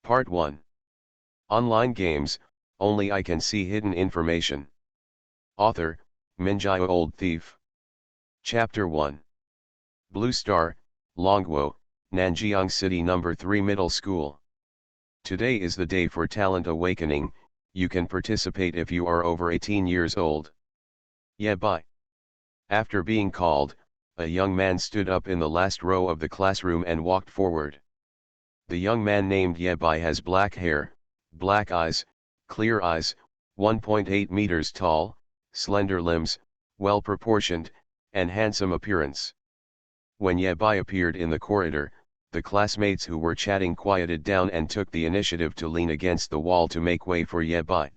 Part 1. Online games, only I can see hidden information. Author, Minjai Old Thief. Chapter 1. Blue Star, Longguo, Nanjiang City No. 3 Middle School. Today is the day for talent awakening. You can participate if you are over 18 years old. Yeah, bye. After being called, a young man stood up in the last row of the classroom and walked forward. The young man named Yebai has black hair, black eyes, clear eyes, 1.8 meters tall, slender limbs, well-proportioned, and handsome appearance. When Yebai appeared in the corridor, the classmates who were chatting quieted down and took the initiative to lean against the wall to make way for Yebai.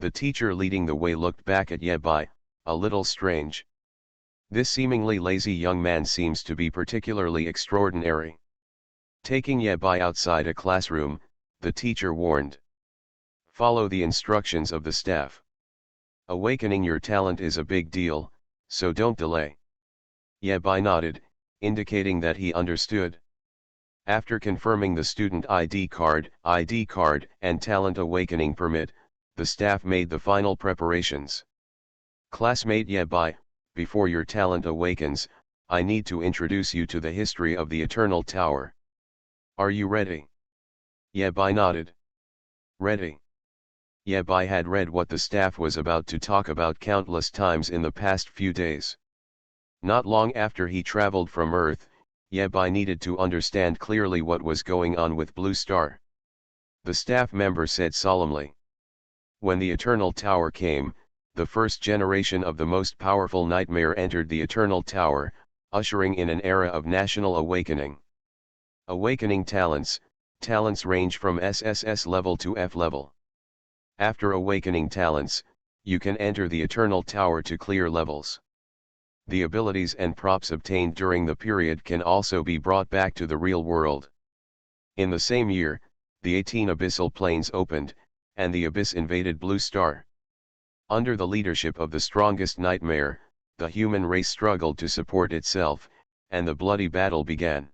The teacher leading the way looked back at Yebai, a little strange. This seemingly lazy young man seems to be particularly extraordinary. Taking Yebai outside a classroom, the teacher warned. Follow the instructions of the staff. Awakening your talent is a big deal, so don't delay. Yebai nodded, indicating that he understood. After confirming the student ID card, and talent awakening permit, the staff made the final preparations. Classmate Yebai, before your talent awakens, I need to introduce you to the history of the Eternal Tower. Are you ready? Yebai nodded. Ready. Yebai had read what the staff was about to talk about countless times in the past few days. Not long after he traveled from Earth, Yebai needed to understand clearly what was going on with Blue Star. The staff member said solemnly. When the Eternal Tower came, the first generation of the most powerful nightmare entered the Eternal Tower, ushering in an era of national awakening. Awakening talents range from SSS level to F level. After awakening talents, you can enter the Eternal Tower to clear levels. The abilities and props obtained during the period can also be brought back to the real world. In the same year, the 18 abyssal planes opened, and the abyss invaded Blue Star. Under the leadership of the strongest nightmare, the human race struggled to support itself, and the bloody battle began.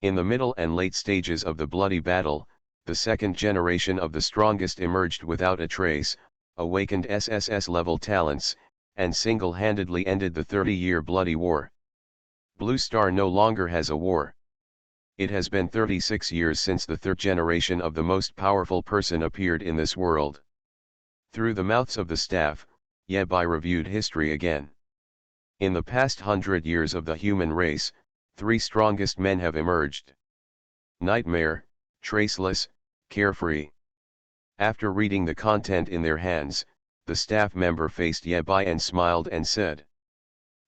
In the middle and late stages of the bloody battle, the second generation of the strongest emerged without a trace, awakened SSS level talents, and single-handedly ended the 30-year bloody war. Blue Star no longer has a war. It has been 36 years since the third generation of the most powerful person appeared in this world. Through the mouths of the staff, Yebai reviewed history again. In the past 100 years of the human race, 3 strongest men have emerged. Nightmare, traceless, carefree. After reading the content in their hands, the staff member faced Yebai and smiled and said,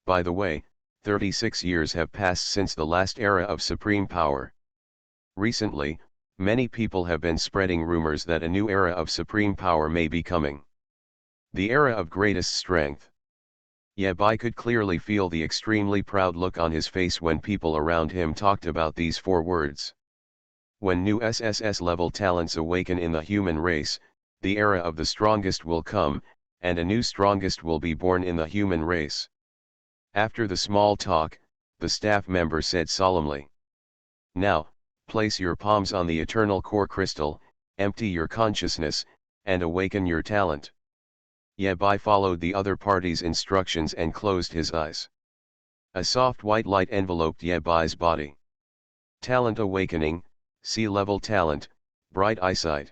by the way, 36 years have passed since the last era of supreme power. Recently, many people have been spreading rumors that a new era of supreme power may be coming. The era of greatest strength. Yebai could clearly feel the extremely proud look on his face when people around him talked about these 4 words. When new SSS level talents awaken in the human race, the era of the strongest will come, and a new strongest will be born in the human race. After the small talk, the staff member said solemnly. Now, place your palms on the eternal core crystal, empty your consciousness, and awaken your talent. Yebai followed the other party's instructions and closed his eyes. A soft white light enveloped Yebai's body. Talent awakening, sea-level talent, bright eyesight.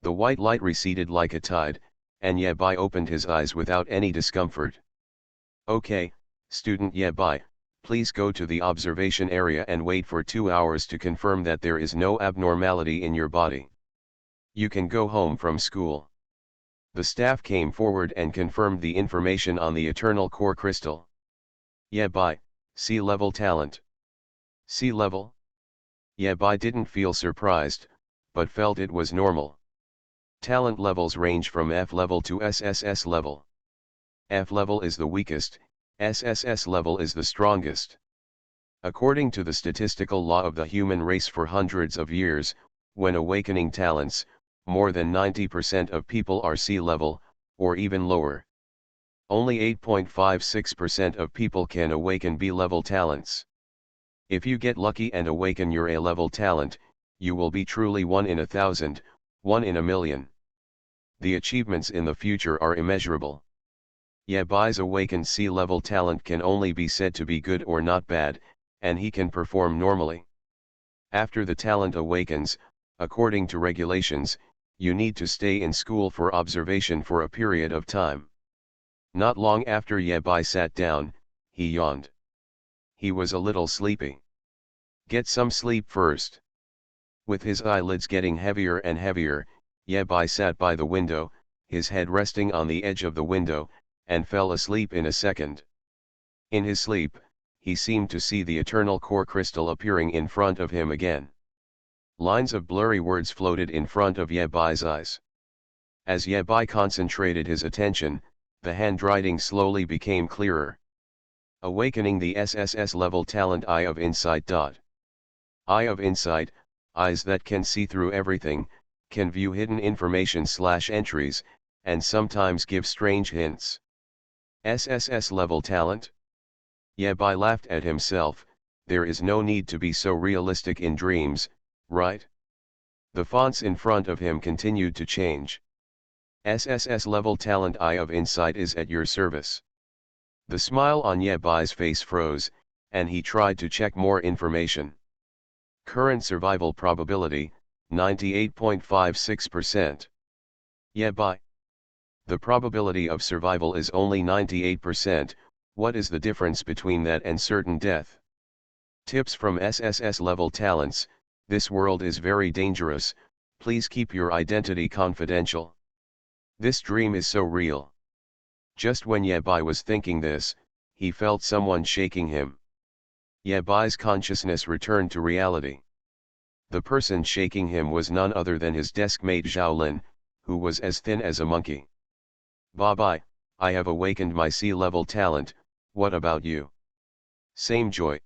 The white light receded like a tide, and Yebai opened his eyes without any discomfort. Okay, student Yebai, please go to the observation area and wait for 2 hours to confirm that there is no abnormality in your body. You can go home from school. The staff came forward and confirmed the information on the eternal core crystal. Yebai, sea-level talent. Sea-level? Yebai didn't feel surprised, but felt it was normal. Talent levels range from F level to SSS level. F level is the weakest, SSS level is the strongest. According to the statistical law of the human race for hundreds of years, when awakening talents, more than 90% of people are sea level, or even lower. Only 8.56% of people can awaken B level talents. If you get lucky and awaken your A level talent, you will be truly 1 in 1,000, 1 in 1,000,000. The achievements in the future are immeasurable. Yebai's awakened sea-level talent can only be said to be good or not bad, and he can perform normally. After the talent awakens, according to regulations, you need to stay in school for observation for a period of time. Not long after Yebai sat down, he yawned. He was a little sleepy. Get some sleep first. With his eyelids getting heavier and heavier, Yebai sat by the window, his head resting on the edge of the window, and fell asleep in a second. In his sleep, he seemed to see the eternal core crystal appearing in front of him again. Lines of blurry words floated in front of Yebai's eyes. As Yebai concentrated his attention, the handwriting slowly became clearer. Awakening the SSS level talent Eye of Insight. Eye of Insight, eyes that can see through everything, can view hidden information/entries, and sometimes give strange hints. SSS level talent? Yebai laughed at himself. There is no need to be so realistic in dreams, right? The fonts in front of him continued to change. SSS level talent Eye of Insight is at your service. The smile on Yebai's face froze, and he tried to check more information. Current survival probability, 98.56%. Yebai. The probability of survival is only 98%, what is the difference between that and certain death? Tips from SSS level talents: this world is very dangerous, please keep your identity confidential. This dream is so real. Just when Yebai was thinking this, he felt someone shaking him. Yebai's consciousness returned to reality. The person shaking him was none other than his deskmate Xiaolin, who was as thin as a monkey. Babai, I have awakened my sea-level talent, what about you? Same joy.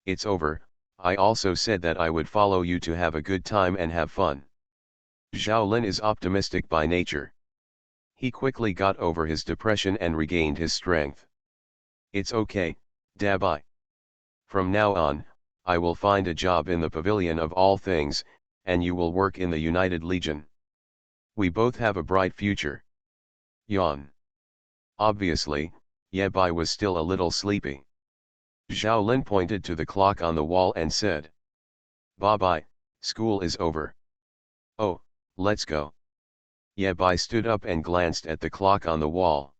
It's over, I also said that I would follow you to have a good time and have fun. Xiaolin is optimistic by nature. He quickly got over his depression and regained his strength. It's okay, Dabai. From now on, I will find a job in the Pavilion of All Things, and you will work in the United Legion. We both have a bright future. Yawn. Obviously, Yebai was still a little sleepy. Xiaolin pointed to the clock on the wall and said, Babai, school is over. Oh, let's go. Yebai stood up and glanced at the clock on the wall.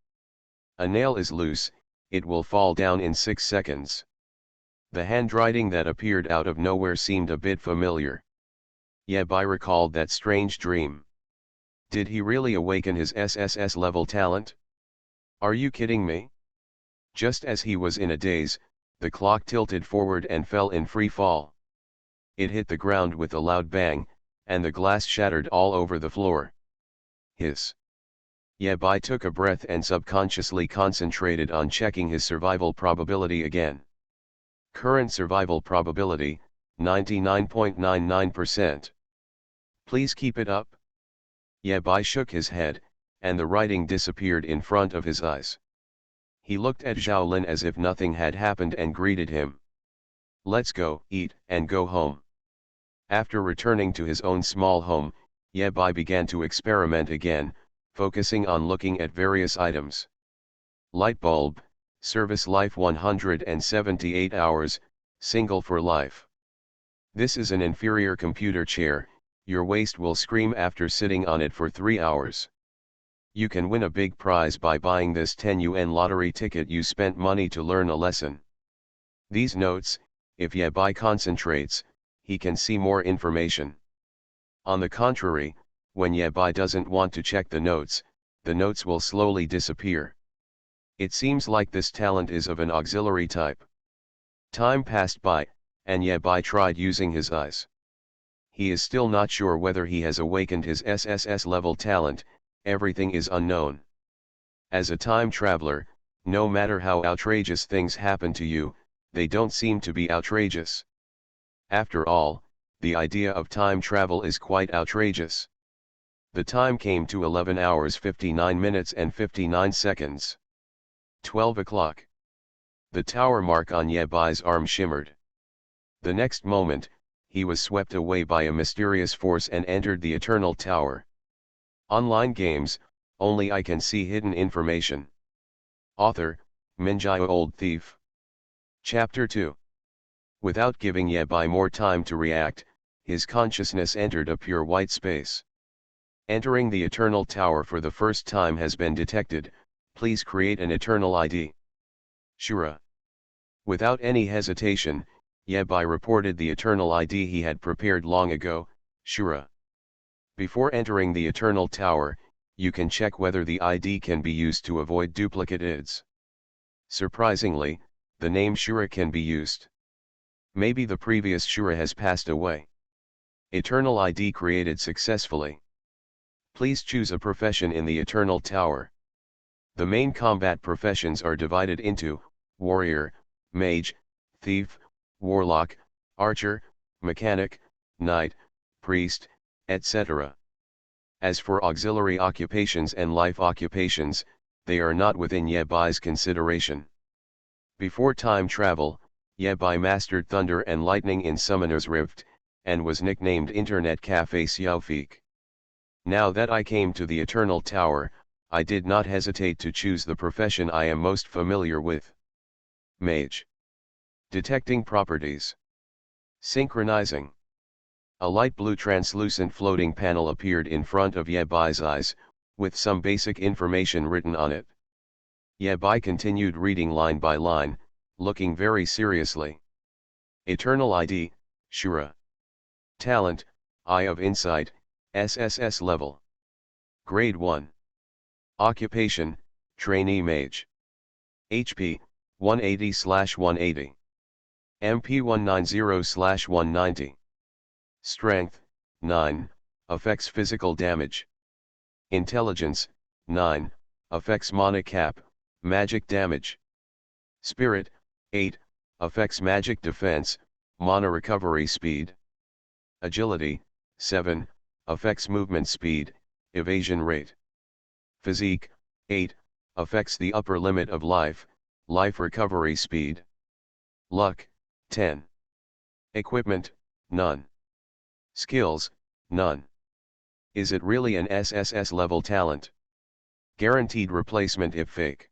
A nail is loose, it will fall down in 6 seconds. The handwriting that appeared out of nowhere seemed a bit familiar. Yebai recalled that strange dream. Did he really awaken his SSS level talent? Are you kidding me? Just as he was in a daze, the clock tilted forward and fell in free fall. It hit the ground with a loud bang, and the glass shattered all over the floor. Hiss. Yebai took a breath and subconsciously concentrated on checking his survival probability again. Current survival probability, 99.99%. Please keep it up. Yebai shook his head, and the writing disappeared in front of his eyes. He looked at Xiaolin as if nothing had happened and greeted him. Let's go, eat, and go home. After returning to his own small home, Yebai began to experiment again, focusing on looking at various items. Light bulb, service life 178 hours, single for life. This is an inferior computer chair, your waist will scream after sitting on it for 3 hours. You can win a big prize by buying this 10 yuan lottery ticket. You spent money to learn a lesson. These notes, if Yebai concentrates, he can see more information. On the contrary, when Yebai doesn't want to check the notes will slowly disappear. It seems like this talent is of an auxiliary type. Time passed by, and Yebai tried using his eyes. He is still not sure whether he has awakened his SSS level talent, everything is unknown. As a time traveler, no matter how outrageous things happen to you, they don't seem to be outrageous. After all, the idea of time travel is quite outrageous. The time came to 11 hours 59 minutes and 59 seconds. 12 o'clock. The tower mark on Yebai's arm shimmered. The next moment, he was swept away by a mysterious force and entered the Eternal Tower. Online games, only I can see hidden information. Author, Minjai Old Thief. Chapter 2. Without giving Yabai more time to react, his consciousness entered a pure white space. Entering the Eternal Tower for the first time has been detected, please create an Eternal ID. Shura. Without any hesitation, Yabai reported the Eternal ID he had prepared long ago, Shura. Before entering the Eternal Tower, you can check whether the ID can be used to avoid duplicate IDs. Surprisingly, the name Shura can be used. Maybe the previous Shura has passed away. Eternal ID created successfully. Please choose a profession in the Eternal Tower. The main combat professions are divided into warrior, mage, thief, warlock, archer, mechanic, knight, priest, etc. As for auxiliary occupations and life occupations, they are not within Yebai's consideration. Before time travel, Yabai mastered thunder and lightning in Summoner's Rift, and was nicknamed Internet Cafe Xiaofik. Now that I came to the Eternal Tower, I did not hesitate to choose the profession I am most familiar with. Mage. Detecting properties. Synchronizing. A light blue translucent floating panel appeared in front of Yebai's eyes, with some basic information written on it. Yabai continued reading line by line, looking very seriously. Eternal ID, Shura. Talent, Eye of Insight, SSS level. Grade 1. Occupation, Trainee Mage. HP, 180/180. MP 190/190. Strength, 9, affects physical damage. Intelligence, 9, affects mana cap, magic damage. Spirit, 8, affects magic defense, mana recovery speed. Agility, 7, affects movement speed, evasion rate. Physique, 8, affects the upper limit of life, life recovery speed. Luck, 10. Equipment, none. Skills, none. Is it really an SSS level talent? Guaranteed replacement if fake.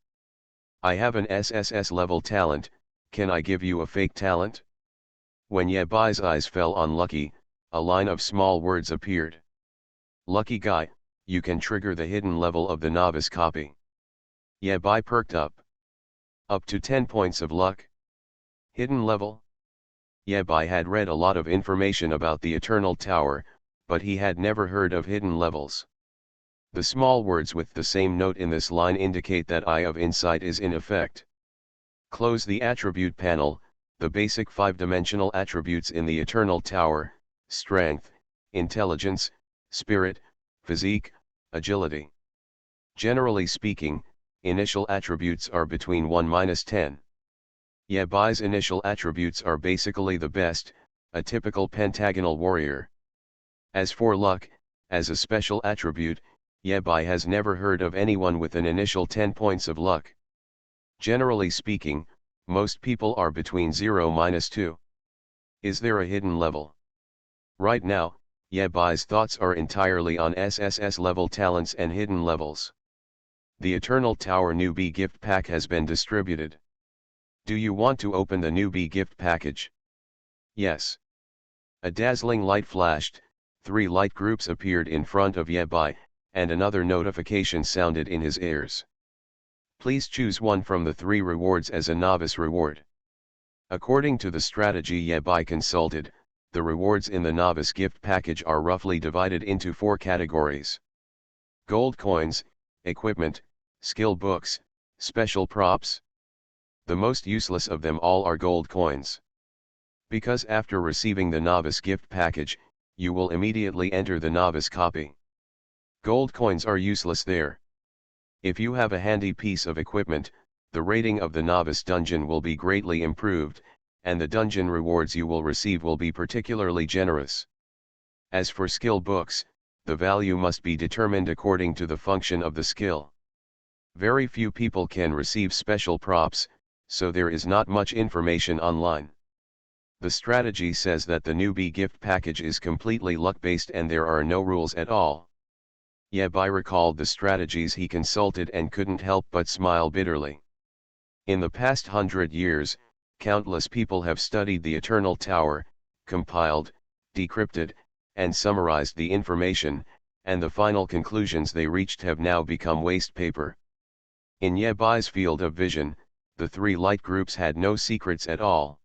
I have an SSS level talent, can I give you a fake talent? When Yebai's eyes fell on Lucky, a line of small words appeared. Lucky guy, you can trigger the hidden level of the novice copy. Yabai perked up. Up to 10 points of luck. Hidden level? Yabai had read a lot of information about the Eternal Tower, but he had never heard of hidden levels. The small words with the same note in this line indicate that Eye of Insight is in effect. Close the attribute panel, the basic 5-dimensional attributes in the Eternal Tower, strength, intelligence, spirit, physique, agility. Generally speaking, initial attributes are between 1-10. Yebai's initial attributes are basically the best, a typical pentagonal warrior. As for luck, as a special attribute, Yabai has never heard of anyone with an initial 10 points of luck. Generally speaking, most people are between 0-2. Is there a hidden level? Right now, Yebai's thoughts are entirely on SSS level talents and hidden levels. The Eternal Tower newbie gift pack has been distributed. Do you want to open the newbie gift package? Yes. A dazzling light flashed, 3 light groups appeared in front of Yabai, and another notification sounded in his ears. Please choose one from the 3 rewards as a novice reward. According to the strategy Yabai consulted, the rewards in the novice gift package are roughly divided into 4 categories. Gold coins, equipment, skill books, special props. The most useless of them all are gold coins. Because after receiving the novice gift package, you will immediately enter the novice copy. Gold coins are useless there. If you have a handy piece of equipment, the rating of the novice dungeon will be greatly improved, and the dungeon rewards you will receive will be particularly generous. As for skill books, the value must be determined according to the function of the skill. Very few people can receive special props, so there is not much information online. The strategy says that the newbie gift package is completely luck-based and there are no rules at all. Yabai recalled the strategies he consulted and couldn't help but smile bitterly. In the past 100 years, countless people have studied the Eternal Tower, compiled, decrypted, and summarized the information, and the final conclusions they reached have now become waste paper. In Yabai's field of vision, the three light groups had no secrets at all.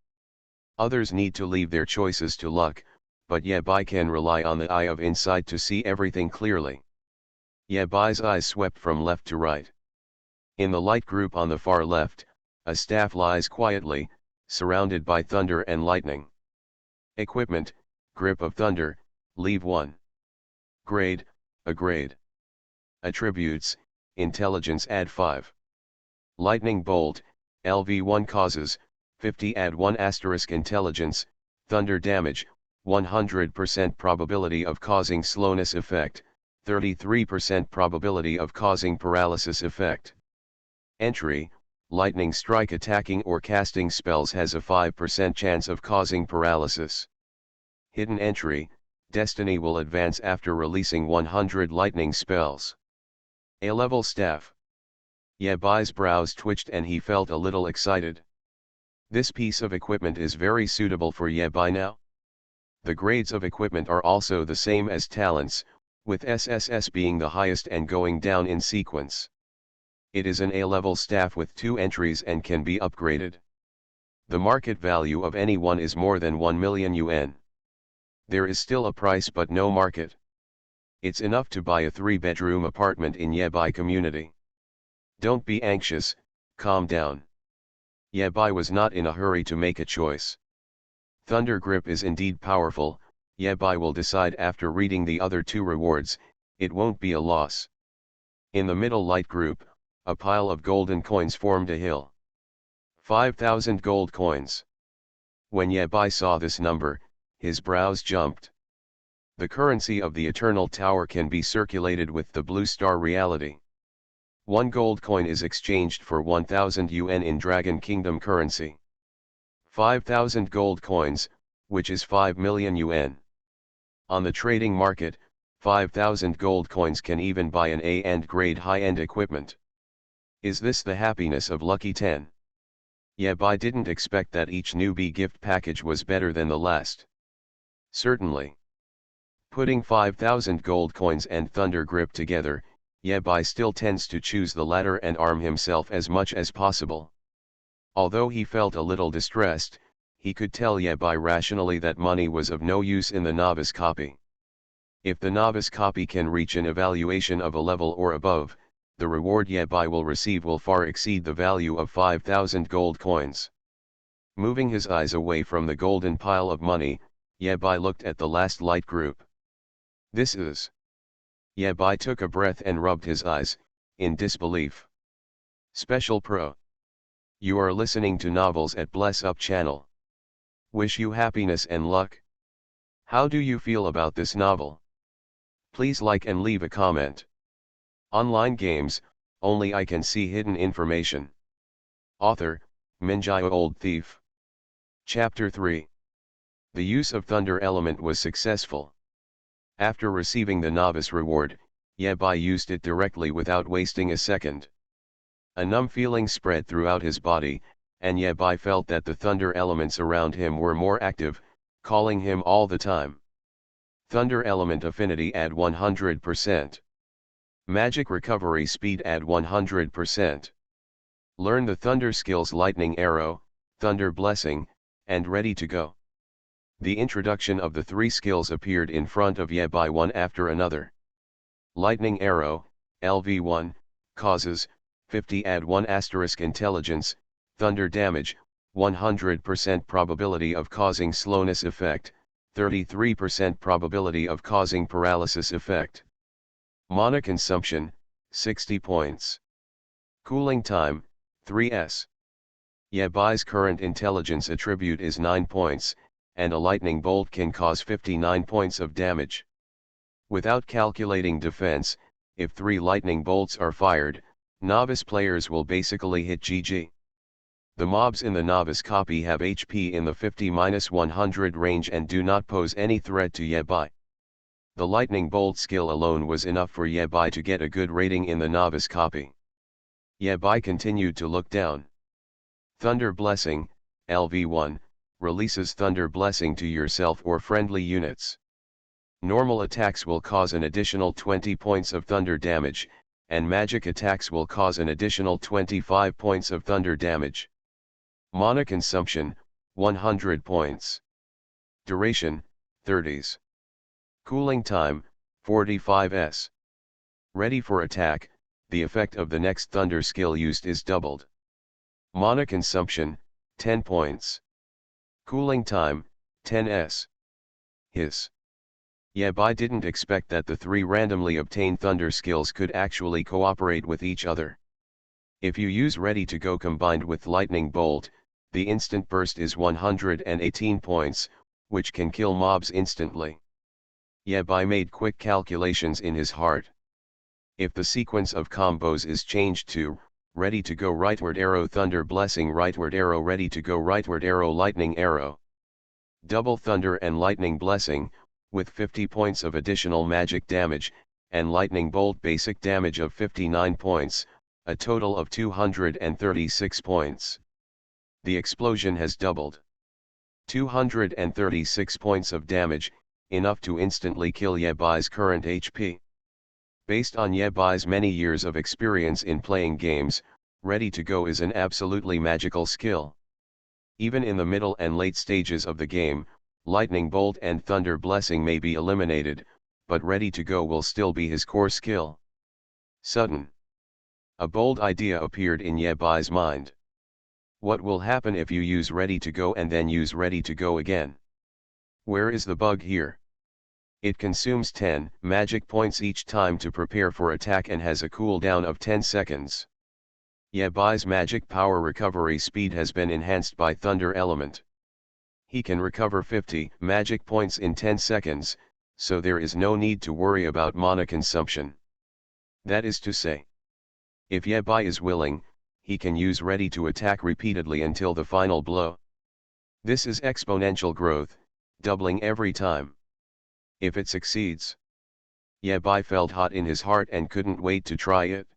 Others need to leave their choices to luck, but Yabai can rely on the eye of insight to see everything clearly. Yabai's eyes swept from left to right. In the light group on the far left, a staff lies quietly, surrounded by thunder and lightning. Equipment, grip of thunder, leave 1. Grade, a grade. Attributes, intelligence add 5. Lightning bolt, LV1 causes, 50 add 1 asterisk intelligence, thunder damage, 100% probability of causing slowness effect, 33% probability of causing paralysis effect. Entry, lightning strike attacking or casting spells has a 5% chance of causing paralysis. Hidden entry, destiny will advance after releasing 100 lightning spells. A-level staff. Yabai's brows twitched and he felt a little excited. This piece of equipment is very suitable for Yabai now. The grades of equipment are also the same as talents, with SSS being the highest and going down in sequence. It is an A-level staff with 2 entries and can be upgraded. The market value of any one is more than 1 million yuan. There is still a price but no market. It's enough to buy a 3-bedroom apartment in Yabai community. Don't be anxious, calm down. Yabai was not in a hurry to make a choice. Thunder Grip is indeed powerful, Yabai will decide after reading the other 2 rewards, it won't be a loss. In the middle light group, a pile of golden coins formed a hill. 5,000 gold coins. When Yabai saw this number, his brows jumped. The currency of the Eternal Tower can be circulated with the Blue Star reality. 1 gold coin is exchanged for 1,000 yuan in Dragon Kingdom currency. 5,000 gold coins, which is 5 million yuan. On the trading market, 5,000 gold coins can even buy an A-end grade high-end equipment. Is this the happiness of Lucky 10? Yabai didn't expect that each newbie gift package was better than the last. Certainly. Putting 5,000 gold coins and Thunder Grip together, Yabai still tends to choose the latter and arm himself as much as possible. Although he felt a little distressed, he could tell Yabai rationally that money was of no use in the novice copy. If the novice copy can reach an evaluation of a level or above, the reward Yabai will receive will far exceed the value of 5,000 gold coins. Moving his eyes away from the golden pile of money, Yabai looked at the last light group. This is... Yabai took a breath and rubbed his eyes, in disbelief. Special Pro. You are listening to novels at Bless Up channel. Wish you happiness and luck. How do you feel about this novel? Please like and leave a comment. Online games, only I can see hidden information. Author, Minjai Old Thief. Chapter 3. The use of Thunder Element was successful. After receiving the novice reward, Yabai used it directly without wasting a second. A numb feeling spread throughout his body, and Yabai felt that the thunder elements around him were more active, calling him all the time. Thunder element affinity add 100%. Magic recovery speed add 100%. Learn the thunder skills Lightning Arrow, Thunder Blessing, and Ready to Go. The introduction of the 3 skills appeared in front of Yabai one after another. Lightning Arrow, LV1, causes, 50 add 1 asterisk intelligence, thunder damage, 100% probability of causing slowness effect, 33% probability of causing paralysis effect. Mana consumption, 60 points. Cooling time, 3s. Yabai's current intelligence attribute is 9 points, and a lightning bolt can cause 59 points of damage. Without calculating defense, if 3 lightning bolts are fired, novice players will basically hit GG. The mobs in the novice copy have HP in the 50-100 range and do not pose any threat to Yabai. The lightning bolt skill alone was enough for Yabai to get a good rating in the novice copy. Yabai continued to look down. Thunder Blessing, LV1, releases Thunder Blessing to yourself or friendly units. Normal attacks will cause an additional 20 points of thunder damage, and magic attacks will cause an additional 25 points of thunder damage. Mana consumption, 100 points. Duration, 30s. Cooling time, 45s. Ready for attack, the effect of the next thunder skill used is doubled. Mana consumption, 10 points. Cooling time, 10s. Hiss. Yabai didn't expect that the 3 randomly obtained thunder skills could actually cooperate with each other. If you use Ready to Go combined with Lightning Bolt, the instant burst is 118 points, which can kill mobs instantly. Yabai made quick calculations in his heart. If the sequence of combos is changed to Ready to Go Rightward Arrow Thunder Blessing Rightward Arrow Ready to Go Rightward Arrow Lightning Arrow, Double Thunder and Lightning Blessing, with 50 points of additional magic damage, and Lightning Bolt basic damage of 59 points, a total of 236 points. The explosion has doubled. 236 points of damage, enough to instantly kill Yabai's current HP. Based on Yabai's many years of experience in playing games, Ready to Go is an absolutely magical skill. Even in the middle and late stages of the game, Lightning Bolt and Thunder Blessing may be eliminated, but Ready to Go will still be his core skill. Sudden. A bold idea appeared in Yabai's mind. What will happen if you use Ready to Go and then use Ready to Go again? Where is the bug here? It consumes 10 magic points each time to prepare for attack and has a cooldown of 10 seconds. Yabai's magic power recovery speed has been enhanced by Thunder Element. He can recover 50 magic points in 10 seconds, so there is no need to worry about mana consumption. That is to say, if Yabai is willing, he can use Ready to attack repeatedly until the final blow. This is exponential growth, doubling every time. If it succeeds, Yabai felt hot in his heart and couldn't wait to try it.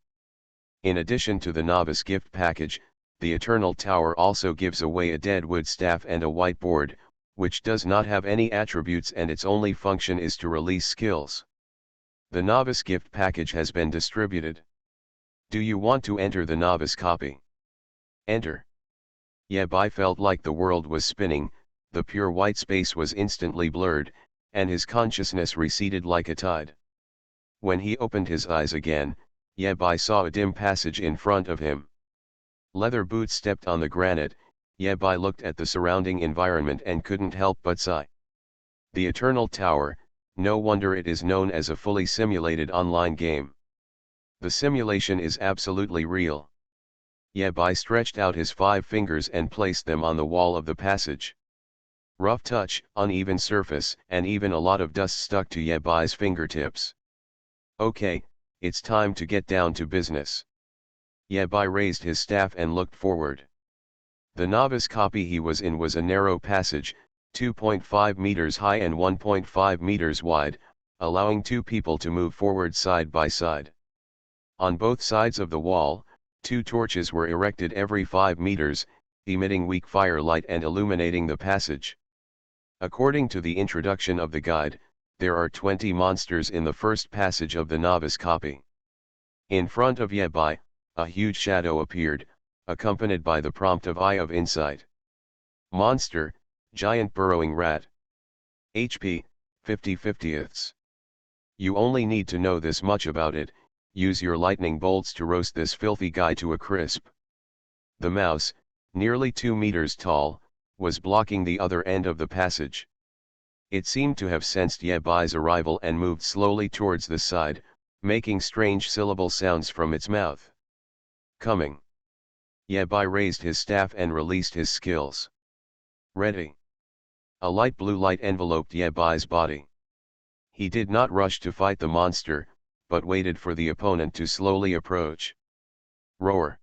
In addition to the novice gift package, the Eternal Tower also gives away a Deadwood staff and a whiteboard, which does not have any attributes and its only function is to release skills. The novice gift package has been distributed. Do you want to enter the novice copy? Enter. Yabai felt like the world was spinning, the pure white space was instantly blurred, and his consciousness receded like a tide. When he opened his eyes again, Yabai saw a dim passage in front of him. Leather boots stepped on the granite. Yabai looked at the surrounding environment and couldn't help but sigh. The Eternal Tower, no wonder it is known as a fully simulated online game. The simulation is absolutely real. Yabai stretched out his 5 fingers and placed them on the wall of the passage. Rough touch, uneven surface, and even a lot of dust stuck to Yabai's fingertips. Okay, it's time to get down to business. Yabai raised his staff and looked forward. The novice copy he was in was a narrow passage, 2.5 meters high and 1.5 meters wide, allowing 2 people to move forward side by side. On both sides of the wall, 2 torches were erected every 5 meters, emitting weak firelight and illuminating the passage. According to the introduction of the guide, there are 20 monsters in the first passage of the novice copy. In front of Yabai, a huge shadow appeared, accompanied by the prompt of Eye of Insight. Monster, Giant Burrowing Rat. HP, 50/50ths. You only need to know this much about it. Use your lightning bolts to roast this filthy guy to a crisp. The mouse, nearly 2 meters tall, was blocking the other end of the passage. It seemed to have sensed Yabai's arrival and moved slowly towards the side, making strange syllable sounds from its mouth. Coming. Yabai raised his staff and released his skills. Ready. A light blue light enveloped Yabai's body. He did not rush to fight the monster, but waited for the opponent to slowly approach. Roar.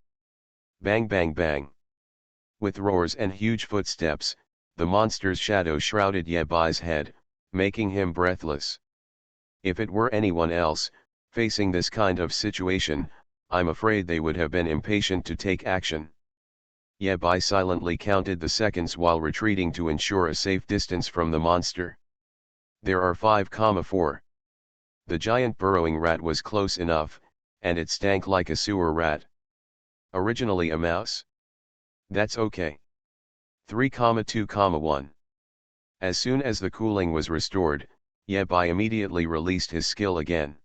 Bang bang bang. With roars and huge footsteps, the monster's shadow shrouded Ye Bai's head, making him breathless. If it were anyone else, facing this kind of situation, I'm afraid they would have been impatient to take action. Ye Bai silently counted the seconds while retreating to ensure a safe distance from the monster. There are 5,4. The giant burrowing rat was close enough, and it stank like a sewer rat. Originally a mouse? That's okay. 3,2,1. As soon as the cooling was restored, Ye Bai immediately released his skill again.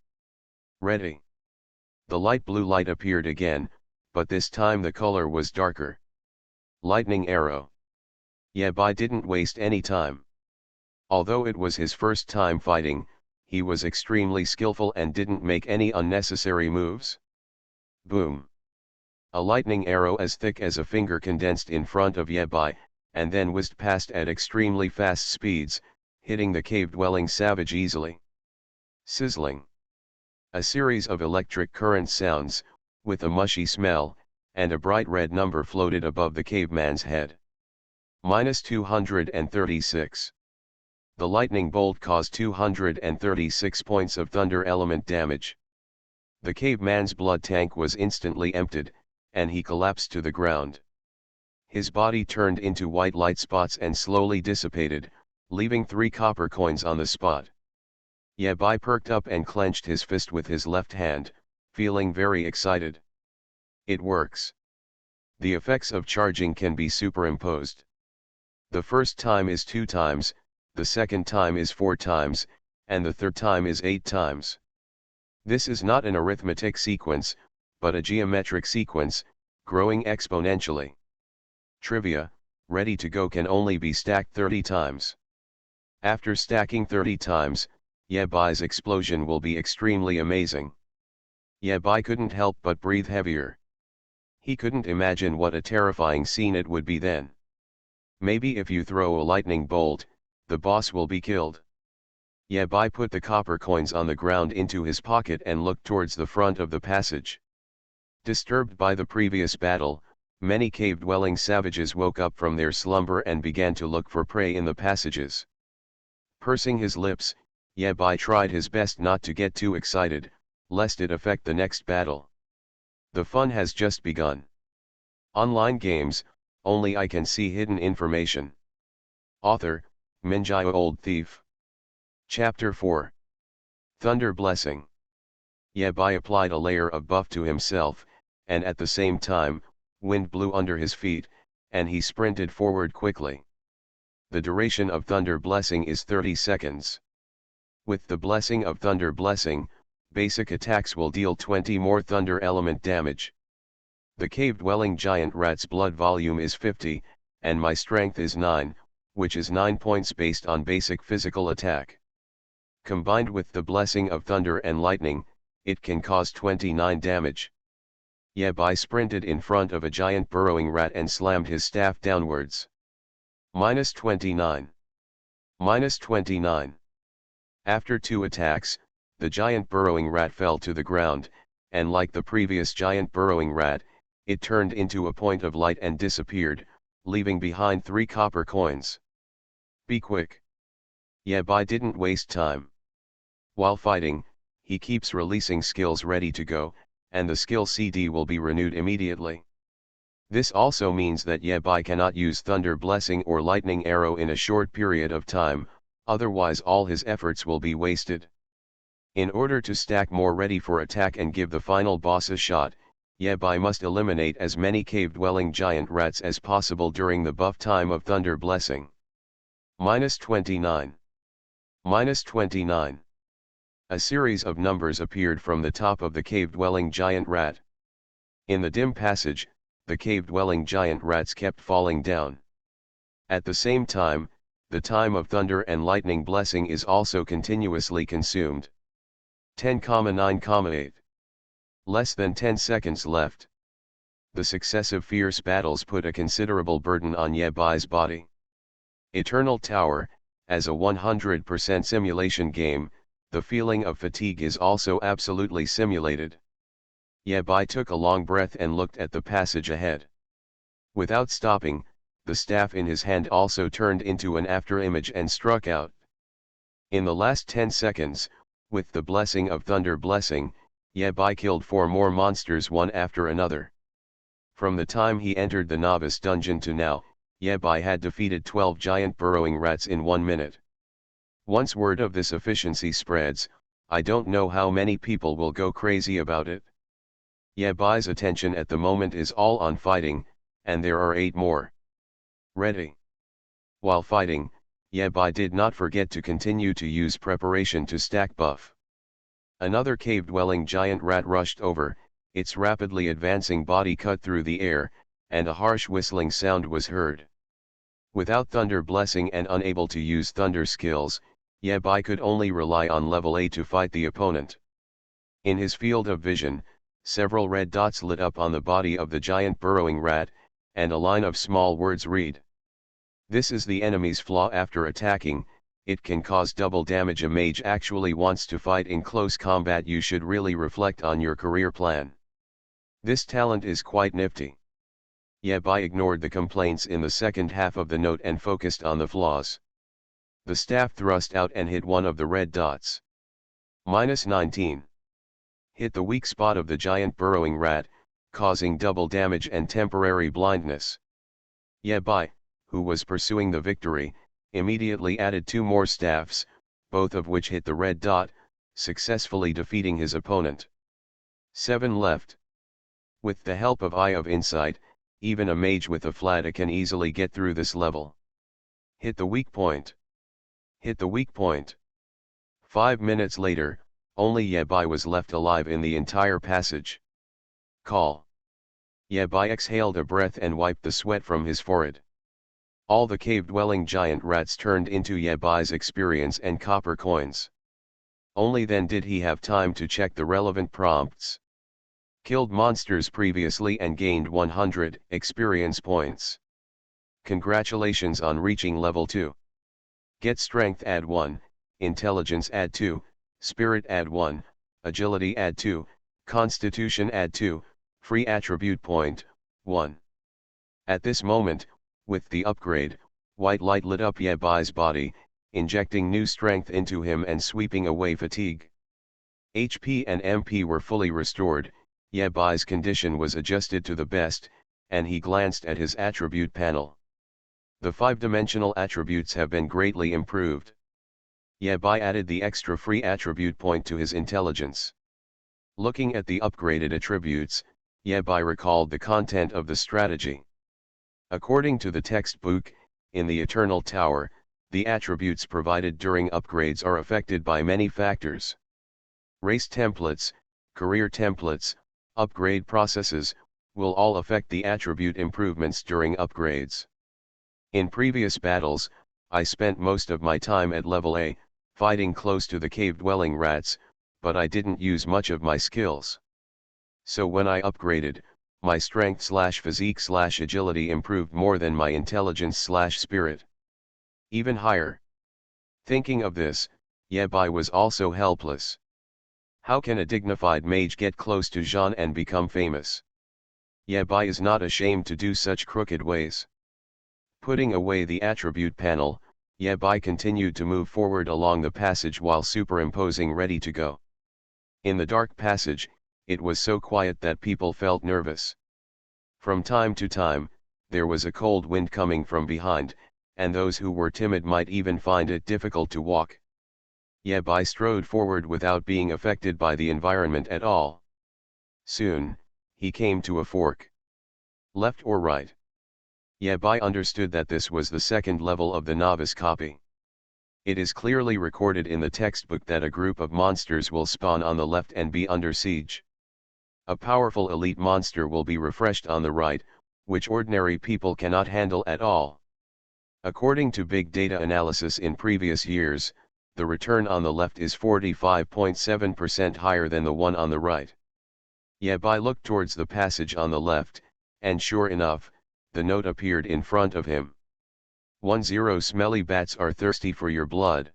Ready. The light blue light appeared again, but this time the color was darker. Lightning arrow. Ye Bai didn't waste any time. Although it was his first time fighting, he was extremely skillful and didn't make any unnecessary moves. Boom. A lightning arrow as thick as a finger condensed in front of Ye Bai, and then whizzed past at extremely fast speeds, hitting the cave-dwelling savage easily. Sizzling. A series of electric current sounds, with a mushy smell, and a bright red number floated above the caveman's head. -236. The lightning bolt caused 236 points of thunder element damage. The caveman's blood tank was instantly emptied, and he collapsed to the ground. His body turned into white light spots and slowly dissipated, leaving 3 copper coins on the spot. Ye Bai perked up and clenched his fist with his left hand, feeling very excited. It works. The effects of charging can be superimposed. The first time is 2 times, the second time is 4 times, and the third time is 8 times. This is not an arithmetic sequence, but a geometric sequence, growing exponentially. Trivia: Ready to Go can only be stacked 30 times. After stacking 30 times, Ye Bai's explosion will be extremely amazing. Ye Bai couldn't help but breathe heavier. He couldn't imagine what a terrifying scene it would be then. Maybe if you throw a lightning bolt, the boss will be killed. Ye Bai put the copper coins on the ground into his pocket and looked towards the front of the passage. Disturbed by the previous battle, many cave-dwelling savages woke up from their slumber and began to look for prey in the passages. Pursing his lips, Ye Bai tried his best not to get too excited, lest it affect the next battle. The fun has just begun. Online games, only I can see hidden information. Author, Minjai Old Thief. Chapter 4. Thunder Blessing. Ye Bai applied a layer of buff to himself, and at the same time, wind blew under his feet, and he sprinted forward quickly. The duration of Thunder Blessing is 30 seconds. With the blessing of Thunder Blessing, basic attacks will deal 20 more thunder element damage. The cave-dwelling giant rat's blood volume is 50, and my strength is 9, which is 9 points based on basic physical attack. Combined with the blessing of thunder and lightning, it can cause 29 damage. Ye Bai sprinted in front of a giant burrowing rat and slammed his staff downwards. -29. -29. After 2 attacks, the giant burrowing rat fell to the ground, and like the previous giant burrowing rat, it turned into a point of light and disappeared, leaving behind 3 copper coins. Be quick. Ye Bai didn't waste time. While fighting, he keeps releasing skills ready to go, and the skill CD will be renewed immediately. This also means that Ye Bai cannot use Thunder Blessing or Lightning Arrow in a short period of time, otherwise all his efforts will be wasted. In order to stack more ready for attack and give the final boss a shot, Ye Bai must eliminate as many cave-dwelling giant rats as possible during the buff time of Thunder Blessing. -29. -29. A series of numbers appeared from the top of the cave-dwelling giant rat. In the dim passage, the cave-dwelling giant rats kept falling down. At the same time, the time of thunder and lightning blessing is also continuously consumed. 10,9,8. Less than 10 seconds left. The successive fierce battles put a considerable burden on Ye Bai's body. Eternal Tower, as a 100% simulation game, the feeling of fatigue is also absolutely simulated. Ye Bai took a long breath and looked at the passage ahead. Without stopping, the staff in his hand also turned into an afterimage and struck out. In the last 10 seconds, with the blessing of Thunder Blessing, Ye-Bai killed 4 more monsters one after another. From the time he entered the novice dungeon to now, Ye-Bai had defeated 12 giant burrowing rats in 1 minute. Once word of this efficiency spreads, I don't know how many people will go crazy about it. Ye-Bai's attention at the moment is all on fighting, and there are 8 more. Ready. While fighting, Ye-Bai did not forget to continue to use preparation to stack buff. Another cave-dwelling giant rat rushed over, its rapidly advancing body cut through the air, and a harsh whistling sound was heard. Without Thunder Blessing and unable to use Thunder skills, Ye-Bai could only rely on level A to fight the opponent. In his field of vision, several red dots lit up on the body of the giant burrowing rat, and a line of small words read. This is the enemy's flaw after attacking, it can cause double damage. A mage actually wants to fight in close combat. You should really reflect on your career plan. This talent is quite nifty. Ye-Bai ignored the complaints in the second half of the note and focused on the flaws. The staff thrust out and hit one of the red dots. -19. Hit the weak spot of the giant burrowing rat, causing double damage and temporary blindness. Ye-Bai, who was pursuing the victory, immediately added 2 more staffs, both of which hit the red dot, successfully defeating his opponent. 7 left. With the help of Eye of Insight, even a mage with a Flata can easily get through this level. Hit the weak point. Hit the weak point. 5 minutes later, only Ye-Bai was left alive in the entire passage. Call. Ye-Bai exhaled a breath and wiped the sweat from his forehead. All the cave-dwelling giant rats turned into Ye-Bai's experience and copper coins. Only then did he have time to check the relevant prompts. Killed monsters previously and gained 100 experience points. Congratulations on reaching level 2. Get strength add 1, intelligence add 2, spirit add 1, agility add 2, constitution add 2, free attribute point, 1. At this moment, with the upgrade, white light lit up Ye-Bai's body, injecting new strength into him and sweeping away fatigue. HP and MP were fully restored, Ye-Bai's condition was adjusted to the best, and he glanced at his attribute panel. The 5-dimensional attributes have been greatly improved. Ye-Bai added the extra free attribute point to his intelligence. Looking at the upgraded attributes, Ye-Bai recalled the content of the strategy. According to the textbook, in the Eternal Tower, the attributes provided during upgrades are affected by many factors. Race templates, career templates, upgrade processes, will all affect the attribute improvements during upgrades. In previous battles, I spent most of my time at level A, fighting close to the cave-dwelling rats, but I didn't use much of my skills. So when I upgraded, my strength/physique/agility improved more than my intelligence/spirit. Even higher. Thinking of this, Ye-Bai was also helpless. How can a dignified mage get close to Jean and become famous? Ye-Bai is not ashamed to do such crooked ways. Putting away the attribute panel, Ye-Bai continued to move forward along the passage while superimposing ready to go. In the dark passage, it was so quiet that people felt nervous. From time to time, there was a cold wind coming from behind, and those who were timid might even find it difficult to walk. Ye-Bai strode forward without being affected by the environment at all. Soon, he came to a fork. Left or right? Ye-Bai understood that this was the second level of the novice copy. It is clearly recorded in the textbook that a group of monsters will spawn on the left and be under siege. A powerful elite monster will be refreshed on the right, which ordinary people cannot handle at all. According to big data analysis in previous years, the return on the left is 45.7% higher than the one on the right. Ye-Bai looked towards the passage on the left, and sure enough, the note appeared in front of him. 10 Smelly bats are thirsty for your blood.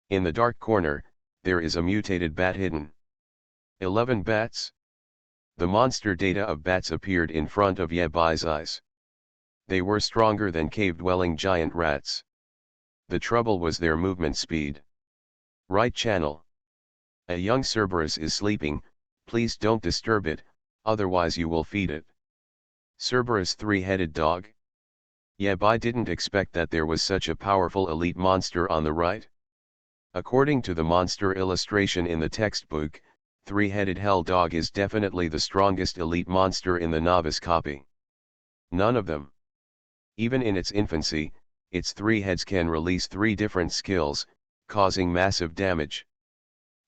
In the dark corner, there is a mutated bat hidden. 11 bats? The monster data of bats appeared in front of Ye-Bai's eyes. They were stronger than cave-dwelling giant rats. The trouble was their movement speed. Right channel. A young Cerberus is sleeping, please don't disturb it, otherwise you will feed it. Cerberus three-headed dog? Yep, I didn't expect that there was such a powerful elite monster on the right. According to the monster illustration in the textbook, three-headed hell dog is definitely the strongest elite monster in the novice copy. None of them. Even in its infancy, its three heads can release three different skills, causing massive damage.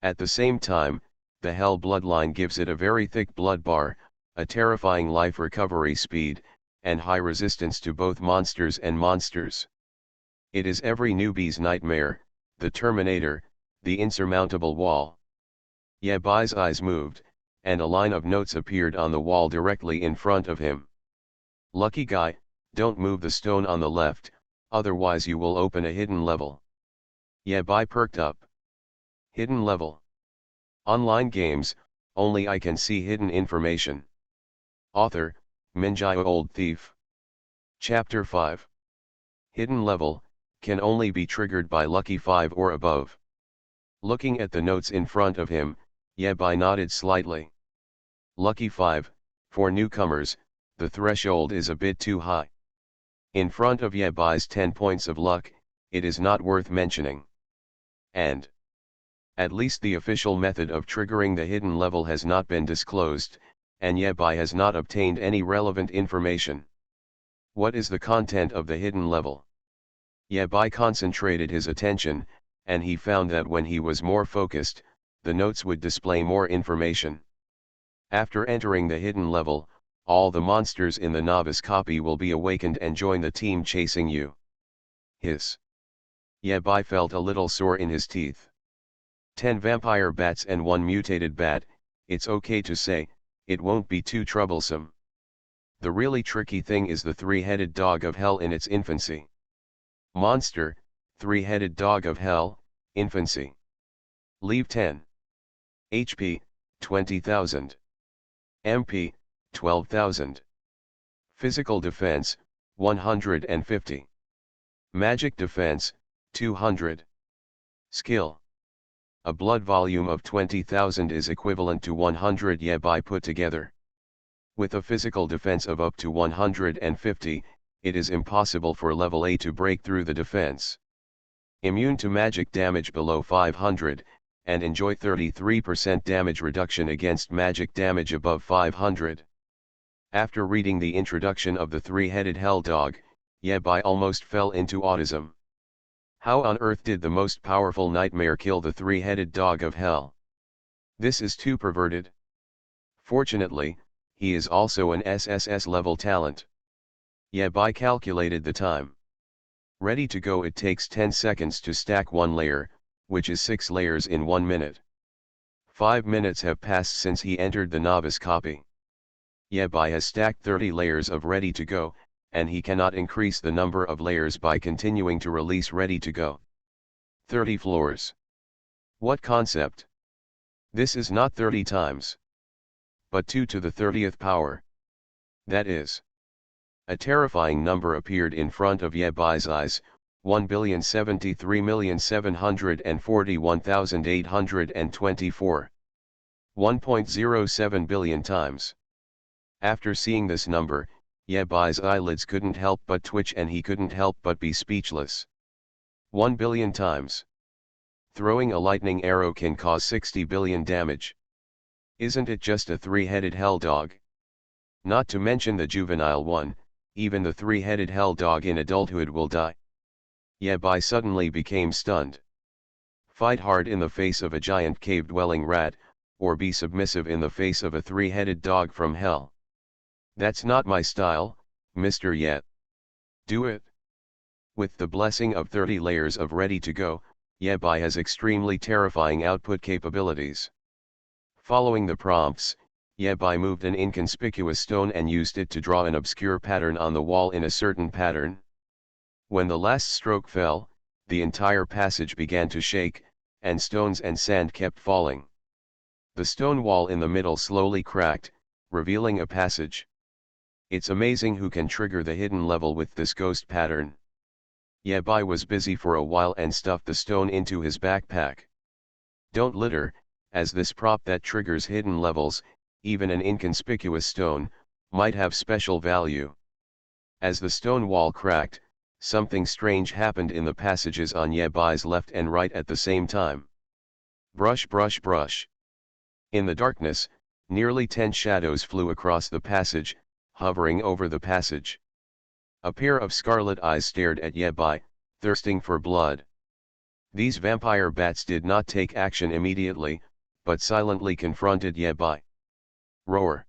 At the same time, the hell bloodline gives it a very thick blood bar, a terrifying life recovery speed, and high resistance to both monsters and monsters. It is every newbie's nightmare, the Terminator, the insurmountable wall. Yabai's eyes moved, and a line of notes appeared on the wall directly in front of him. Lucky guy, don't move the stone on the left, otherwise you will open a hidden level. Yabai perked up. Hidden level. Online games, only I can see hidden information. Author, Minjai Old Thief. Chapter 5. Hidden level, can only be triggered by Lucky 5 or above. Looking at the notes in front of him, Yabai nodded slightly. Lucky 5, for newcomers, the threshold is a bit too high. In front of Yabai's 10 points of luck, it is not worth mentioning. And at least the official method of triggering the hidden level has not been disclosed, and Yabai has not obtained any relevant information. What is the content of the hidden level? Yabai concentrated his attention, and he found that when he was more focused, the notes would display more information. After entering the hidden level, all the monsters in the novice copy will be awakened and join the team chasing you. Hiss. Yabai felt a little sore in his teeth. 10 vampire bats and 1 mutated bat, it's okay to say, it won't be too troublesome. The really tricky thing is the three-headed dog of hell in its infancy. Monster, three-headed dog of hell, infancy. Leave 10. HP, 20,000. MP, 12,000. Physical defense, 150. Magic defense, 200. Skill. A blood volume of 20,000 is equivalent to 100 Yabai put together. With a physical defense of up to 150, it is impossible for level A to break through the defense. Immune to magic damage below 500, and enjoy 33% damage reduction against magic damage above 500. After reading the introduction of the three-headed hell dog, Yabai almost fell into autism. How on earth did the most powerful nightmare kill the three-headed dog of hell? This is too perverted. Fortunately, he is also an SSS level talent. Yabai calculated the time. Ready to go, it takes 10 seconds to stack one layer, which is 6 layers in 1 minute. 5 minutes have passed since he entered the novice copy. Yabai has stacked 30 layers of ready to go, and he cannot increase the number of layers by continuing to release ready to go. 30 floors. What concept? This is not 30 times, but 2 to the 30th power. That is. A terrifying number appeared in front of Yabai's eyes, 1,073,741,824. 1.07 billion times. After seeing this number, Yabai's eyelids couldn't help but twitch and he couldn't help but be speechless. 1 billion times. Throwing a lightning arrow can cause 60 billion damage. Isn't it just a three-headed hell dog? Not to mention the juvenile one, even the three-headed hell dog in adulthood will die. Yabai suddenly became stunned. Fight hard in the face of a giant cave-dwelling rat, or be submissive in the face of a three-headed dog from hell. That's not my style, Mr. Yet. Do it. With the blessing of 30 layers of ready to go, Yabai has extremely terrifying output capabilities. Following the prompts, Yabai moved an inconspicuous stone and used it to draw an obscure pattern on the wall in a certain pattern. When the last stroke fell, the entire passage began to shake, and stones and sand kept falling. The stone wall in the middle slowly cracked, revealing a passage. It's amazing who can trigger the hidden level with this ghost pattern. Yabai was busy for a while and stuffed the stone into his backpack. Don't litter, as this prop that triggers hidden levels, even an inconspicuous stone, might have special value. As the stone wall cracked, something strange happened in the passages on Yabai's left and right at the same time. Brush, brush, brush. In the darkness, nearly 10 shadows flew across the passage, hovering over the passage. A pair of scarlet eyes stared at Yabai, thirsting for blood. These vampire bats did not take action immediately, but silently confronted Yabai. Roar.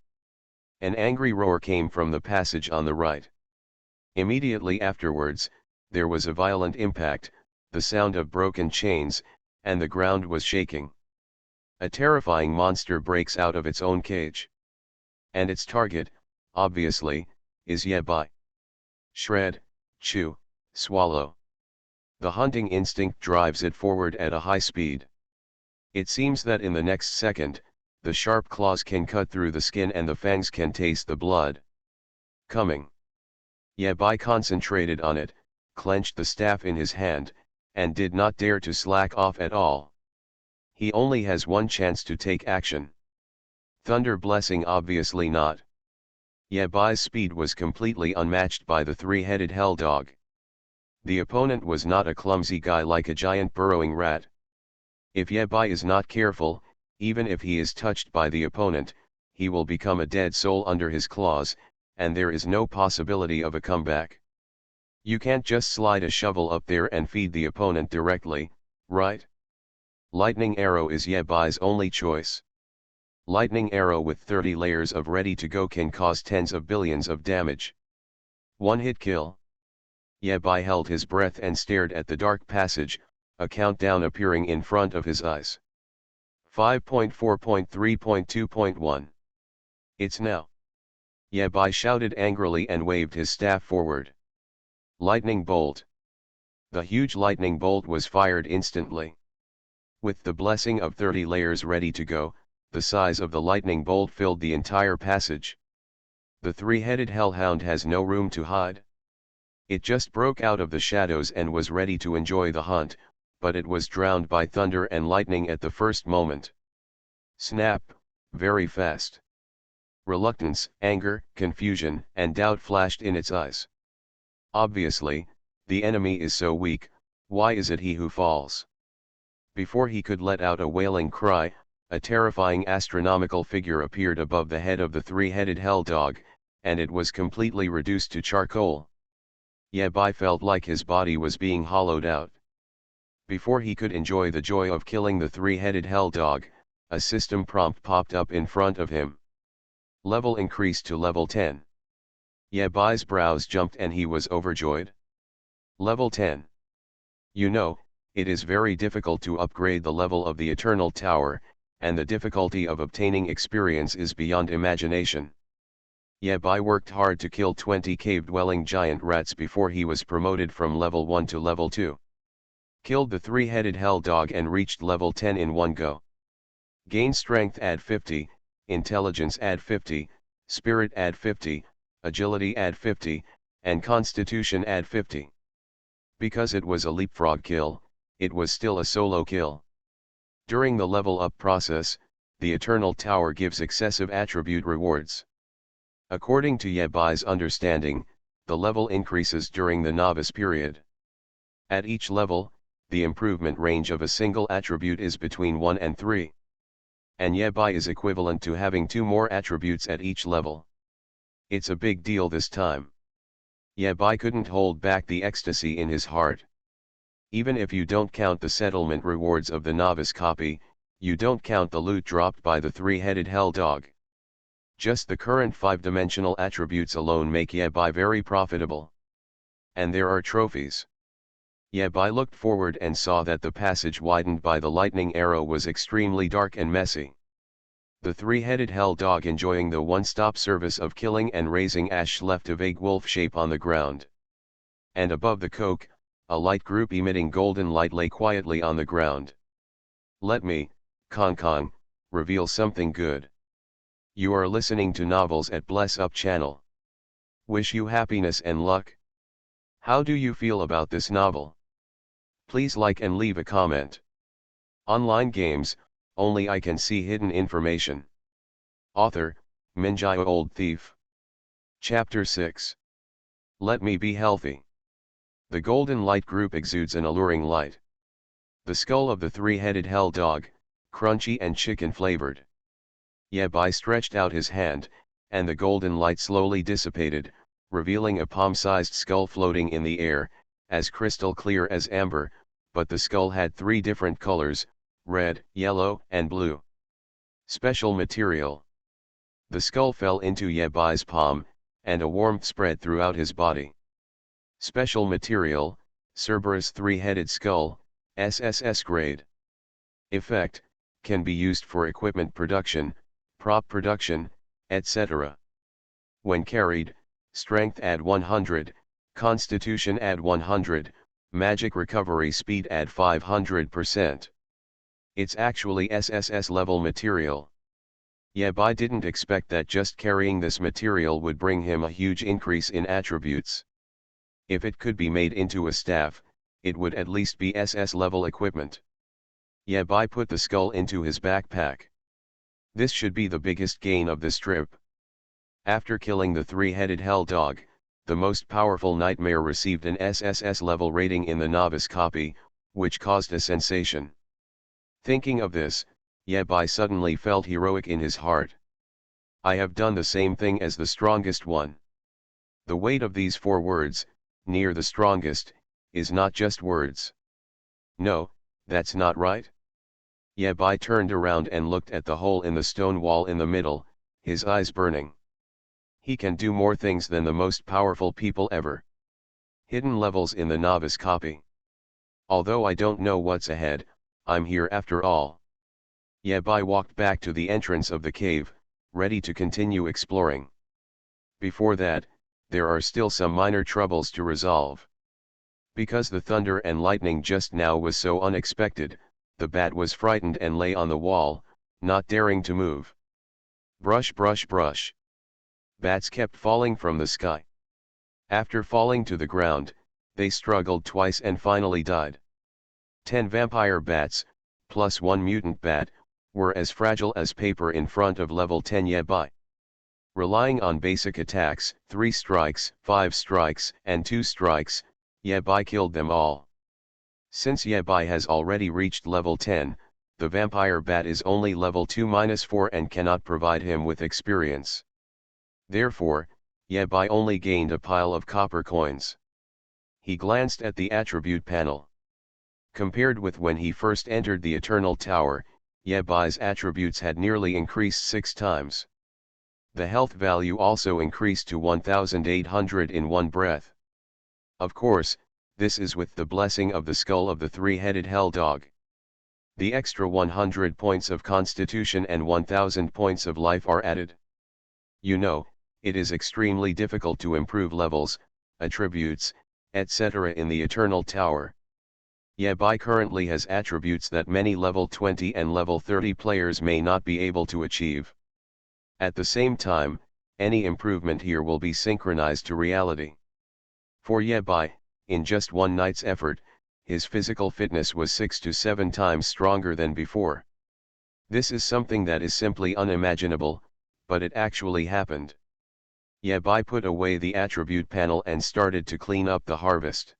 An angry roar came from the passage on the right. Immediately afterwards, there was a violent impact, the sound of broken chains, and the ground was shaking. A terrifying monster breaks out of its own cage. And its target, obviously, is Yabai. Shred, chew, swallow. The hunting instinct drives it forward at a high speed. It seems that in the next second, the sharp claws can cut through the skin and the fangs can taste the blood. Coming. Yabai concentrated on it, clenched the staff in his hand, and did not dare to slack off at all. He only has one chance to take action. Thunder blessing obviously not. Yabai's speed was completely unmatched by the three-headed hell dog. The opponent was not a clumsy guy like a giant burrowing rat. If Yabai is not careful, even if he is touched by the opponent, he will become a dead soul under his claws, and there is no possibility of a comeback. You can't just slide a shovel up there and feed the opponent directly, right? Lightning arrow is Yabai's only choice. Lightning arrow with 30 layers of ready to go can cause tens of billions of damage. One hit kill. Yabai held his breath and stared at the dark passage, a countdown appearing in front of his eyes. 5.4.3.2.1. It's now. Yabai shouted angrily and waved his staff forward. Lightning bolt. The huge lightning bolt was fired instantly. With the blessing of 30 layers ready to go, the size of the lightning bolt filled the entire passage. The three-headed hellhound has no room to hide. It just broke out of the shadows and was ready to enjoy the hunt, but it was drowned by thunder and lightning at the first moment. Snap, very fast. Reluctance, anger, confusion, and doubt flashed in its eyes. Obviously, the enemy is so weak, why is it he who falls? Before he could let out a wailing cry, a terrifying astronomical figure appeared above the head of the three-headed hell dog, and it was completely reduced to charcoal. Yabai felt like his body was being hollowed out. Before he could enjoy the joy of killing the three-headed hell dog, a system prompt popped up in front of him. Level increased to level 10. Yabai's brows jumped and he was overjoyed. Level 10. You know, it is very difficult to upgrade the level of the Eternal Tower, and the difficulty of obtaining experience is beyond imagination. Yabai worked hard to kill 20 cave-dwelling giant rats before he was promoted from level 1 to level 2. Killed the three-headed hell dog and reached level 10 in one go. Gain strength add 50, intelligence add 50, spirit add 50, agility add 50, and constitution add 50. Because it was a leapfrog kill, it was still a solo kill. During the level up process, the Eternal Tower gives excessive attribute rewards. According to Yabai's understanding, the level increases during the novice period. At each level, the improvement range of a single attribute is between 1 and 3. And Yabai is equivalent to having 2 more attributes at each level. It's a big deal this time. Yabai couldn't hold back the ecstasy in his heart. Even if you don't count the settlement rewards of the novice copy, you don't count the loot dropped by the three-headed hell dog. Just the current 5-dimensional attributes alone make Yabai very profitable. And there are trophies. Yabai looked forward and saw that the passage widened by the lightning arrow was extremely dark and messy. The three-headed hell dog enjoying the one-stop service of killing and raising ash left a vague wolf shape on the ground. And above the coke, a light group emitting golden light lay quietly on the ground. Let me, Kong, reveal something good. You are listening to Novels at Bless Up channel. Wish you happiness and luck. How do you feel about this novel? Please like and leave a comment. Online games, only I can see hidden information. Author, Minjai Old Thief. Chapter 6. Let me be healthy. The golden light group exudes an alluring light. The skull of the three-headed hell dog, crunchy and chicken flavored. Yabai stretched out his hand, and the golden light slowly dissipated, revealing a palm-sized skull floating in the air, as crystal clear as amber, but the skull had three different colors, red, yellow, and blue. Special material. The skull fell into Yabai's palm, and a warmth spread throughout his body. Special material, Cerberus three-headed skull, SSS grade. Effect, can be used for equipment production, prop production, etc. When carried, strength add 100, constitution add 100, magic recovery speed add 500%. It's actually SSS level material. Yabai didn't expect that just carrying this material would bring him a huge increase in attributes. If it could be made into a staff, it would at least be SS level equipment. Yabai put the skull into his backpack. This should be the biggest gain of this trip. After killing the three-headed hell dog, the most powerful nightmare received an SSS level rating in the novice copy, which caused a sensation. Thinking of this, Yabai suddenly felt heroic in his heart. I have done the same thing as the strongest one. The weight of these 4 words, near the strongest, is not just words. No, that's not right. Yabai turned around and looked at the hole in the stone wall in the middle, his eyes burning. He can do more things than the most powerful people ever. Hidden levels in the novice copy. Although I don't know what's ahead, I'm here after all. Yabai walked back to the entrance of the cave, ready to continue exploring. Before that, there are still some minor troubles to resolve. Because the thunder and lightning just now was so unexpected, the bat was frightened and lay on the wall, not daring to move. Brush, brush, brush. Bats kept falling from the sky. After falling to the ground, they struggled twice and finally died. 10 vampire bats, plus 1 mutant bat, were as fragile as paper in front of level 10 Yabai. Relying on basic attacks, 3 strikes, 5 strikes, and 2 strikes, Yabai killed them all. Since Yabai has already reached level 10, the vampire bat is only level 2-4 and cannot provide him with experience. Therefore, Yabai only gained a pile of copper coins. He glanced at the attribute panel. Compared with when he first entered the Eternal Tower, Yabai's attributes had nearly increased 6 times. The health value also increased to 1,800 in one breath. Of course, this is with the blessing of the skull of the three-headed hell dog. The extra 100 points of constitution and 1,000 points of life are added. You know, it is extremely difficult to improve levels, attributes, etc. in the Eternal Tower. Yabai currently has attributes that many level 20 and level 30 players may not be able to achieve. At the same time, any improvement here will be synchronized to reality. For Yabai, in just one night's effort, his physical fitness was 6 to 7 times stronger than before. This is something that is simply unimaginable, but it actually happened. Yabai put away the attribute panel and started to clean up the harvest.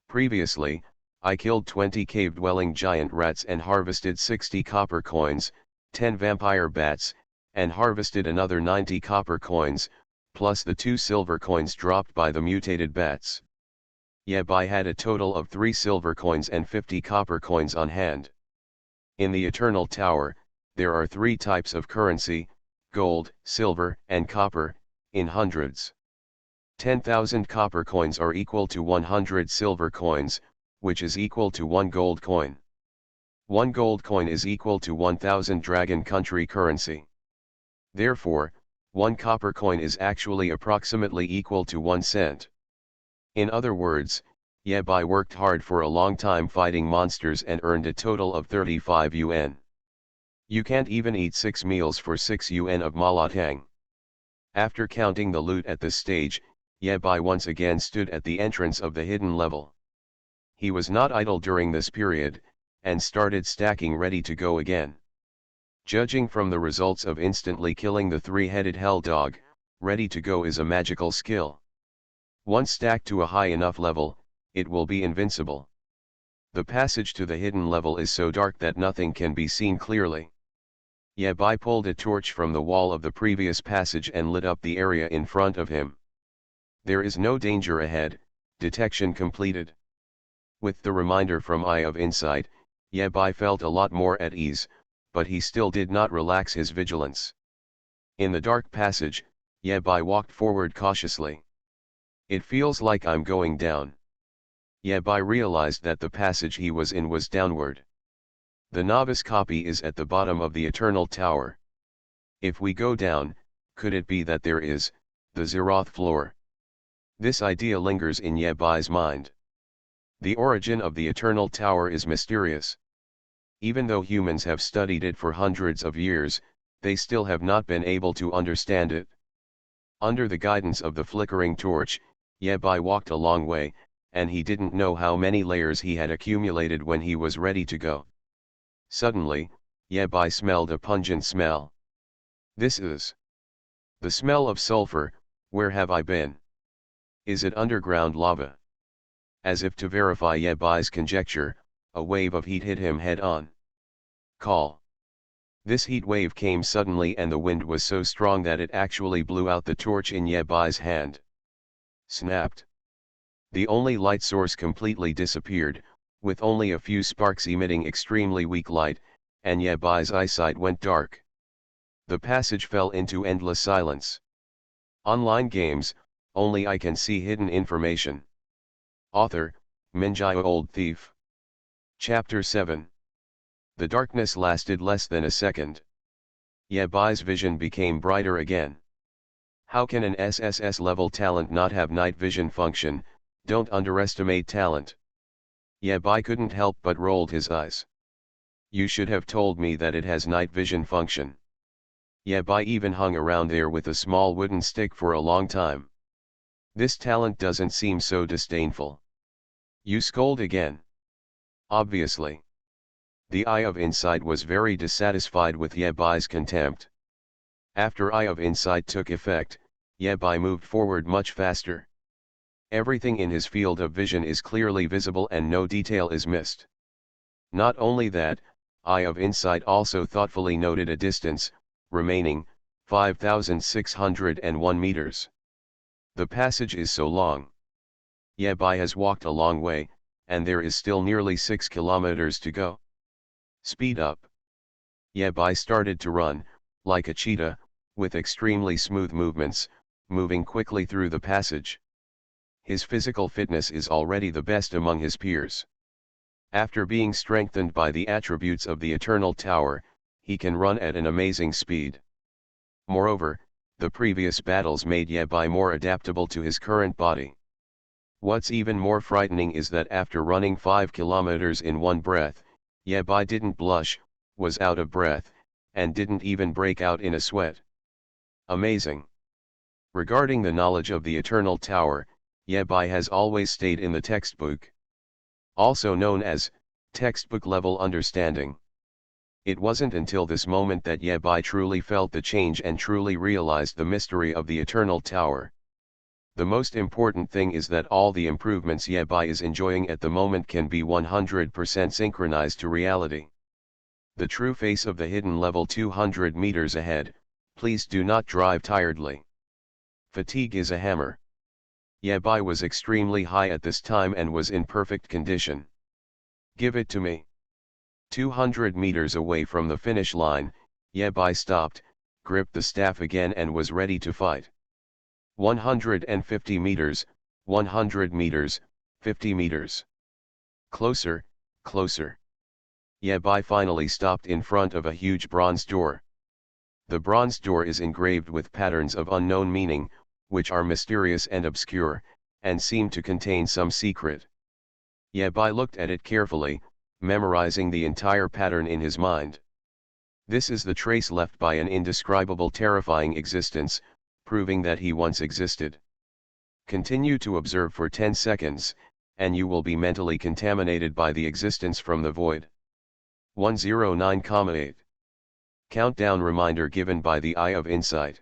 Previously, I killed 20 cave-dwelling giant rats and harvested 60 copper coins, 10 vampire bats, and harvested another 90 copper coins, plus the 2 silver coins dropped by the mutated bats. Yabai had a total of 3 silver coins and 50 copper coins on hand. In the Eternal Tower, there are 3 types of currency, gold, silver, and copper, in hundreds. 10,000 copper coins are equal to 100 silver coins, which is equal to 1 gold coin. 1 gold coin is equal to 1,000 Dragon Country currency. Therefore, 1 copper coin is actually approximately equal to 1 cent. In other words, Yabai worked hard for a long time fighting monsters and earned a total of 35 yuan. You can't even eat 6 meals for 6 yuan of malatang. After counting the loot at this stage, Yebai once again stood at the entrance of the hidden level. He was not idle during this period, and started stacking ready to go again. Judging from the results of instantly killing the three-headed hell dog, ready to go is a magical skill. Once stacked to a high enough level, it will be invincible. The passage to the hidden level is so dark that nothing can be seen clearly. Yebai pulled a torch from the wall of the previous passage and lit up the area in front of him. There is no danger ahead, detection completed. With the reminder from Eye of Insight, Yebai felt a lot more at ease, but he still did not relax his vigilance. In the dark passage, Yebai walked forward cautiously. It feels like I'm going down. Yebai realized that the passage he was in was downward. The novice copy is at the bottom of the Eternal Tower. If we go down, could it be that there is, the Zeroth floor? This idea lingers in Yebai's mind. The origin of the Eternal Tower is mysterious. Even though humans have studied it for hundreds of years, they still have not been able to understand it. Under the guidance of the flickering torch, Yebai walked a long way, and he didn't know how many layers he had accumulated when he was ready to go. Suddenly, Yebai smelled a pungent smell. This is the smell of sulfur. Where have I been? Is it underground lava? As if to verify Yebai's conjecture, a wave of heat hit him head on. Call. This heat wave came suddenly and the wind was so strong that it actually blew out the torch in Yebai's hand. Snapped. The only light source completely disappeared, with only a few sparks emitting extremely weak light, and Yebai's eyesight went dark. The passage fell into endless silence. Online games, only I can see hidden information. Author, Minjai Old Thief. Chapter 7. The darkness lasted less than a second. Yebai's vision became brighter again. How can an SSS level talent not have night vision function? Don't underestimate talent. Yebai couldn't help but rolled his eyes. You should have told me that it has night vision function. Yebai even hung around there with a small wooden stick for a long time. This talent doesn't seem so disdainful. You scold again. Obviously. The Eye of Insight was very dissatisfied with Yebai's contempt. After Eye of Insight took effect, Yebai moved forward much faster. Everything in his field of vision is clearly visible and no detail is missed. Not only that, Eye of Insight also thoughtfully noted a distance, remaining, 5,601 meters. The passage is so long. Yebai has walked a long way, and there is still nearly 6 kilometers to go. Speed up. Yebai started to run, like a cheetah, with extremely smooth movements, moving quickly through the passage. His physical fitness is already the best among his peers. After being strengthened by the attributes of the Eternal Tower, he can run at an amazing speed. Moreover, the previous battles made Yebai more adaptable to his current body. What's even more frightening is that after running 5 kilometers in one breath, Yebai didn't blush, was out of breath, and didn't even break out in a sweat. Amazing. Regarding the knowledge of the Eternal Tower, Yebai has always stayed in the textbook. Also known as textbook level understanding. It wasn't until this moment that Yebai truly felt the change and truly realized the mystery of the Eternal Tower. The most important thing is that all the improvements Yebai is enjoying at the moment can be 100% synchronized to reality. The true face of the hidden level 200 meters ahead. Please do not drive tiredly. Fatigue is a hammer. Yebai was extremely high at this time and was in perfect condition. Give it to me. 200 meters away from the finish line, Yebai stopped, gripped the staff again and was ready to fight. 150 meters, 100 meters, 50 meters. Closer, closer. Yebai finally stopped in front of a huge bronze door. The bronze door is engraved with patterns of unknown meaning, which are mysterious and obscure, and seem to contain some secret. Yebai looked at it carefully, memorizing the entire pattern in his mind. This is the trace left by an indescribable terrifying existence, proving that he once existed. Continue to observe for 10 seconds, and you will be mentally contaminated by the existence from the void. 109,8. Countdown reminder given by the Eye of Insight.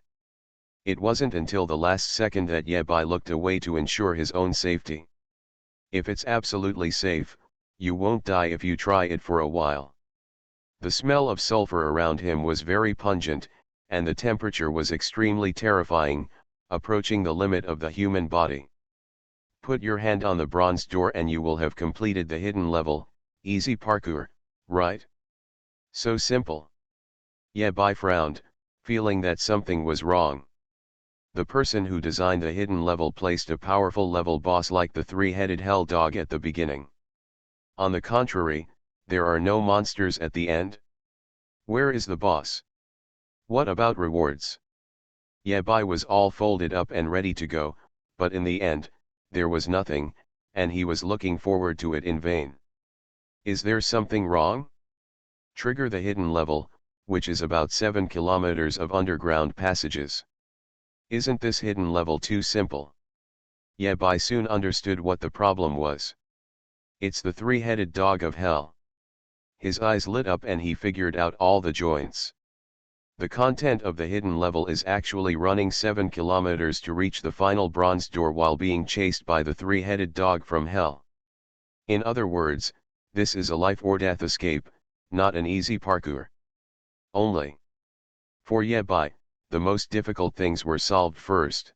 It wasn't until the last second that Yebai looked away to ensure his own safety. If it's absolutely safe, you won't die if you try it for a while. The smell of sulfur around him was very pungent, and the temperature was extremely terrifying, approaching the limit of the human body. Put your hand on the bronze door and you will have completed the hidden level, easy parkour, right? So simple. Yebai frowned, feeling that something was wrong. The person who designed the hidden level placed a powerful level boss like the three-headed hell dog at the beginning. On the contrary, there are no monsters at the end. Where is the boss? What about rewards? Yebai was all folded up and ready to go, but in the end, there was nothing, and he was looking forward to it in vain. Is there something wrong? Trigger the hidden level, which is about 7 kilometers of underground passages. Isn't this hidden level too simple? Yebai soon understood what the problem was. It's the three-headed dog of hell. His eyes lit up and he figured out all the joints. The content of the hidden level is actually running 7 kilometers to reach the final bronze door while being chased by the three-headed dog from hell. In other words, this is a life or death escape, not an easy parkour. Only. For Yebai, the most difficult things were solved first.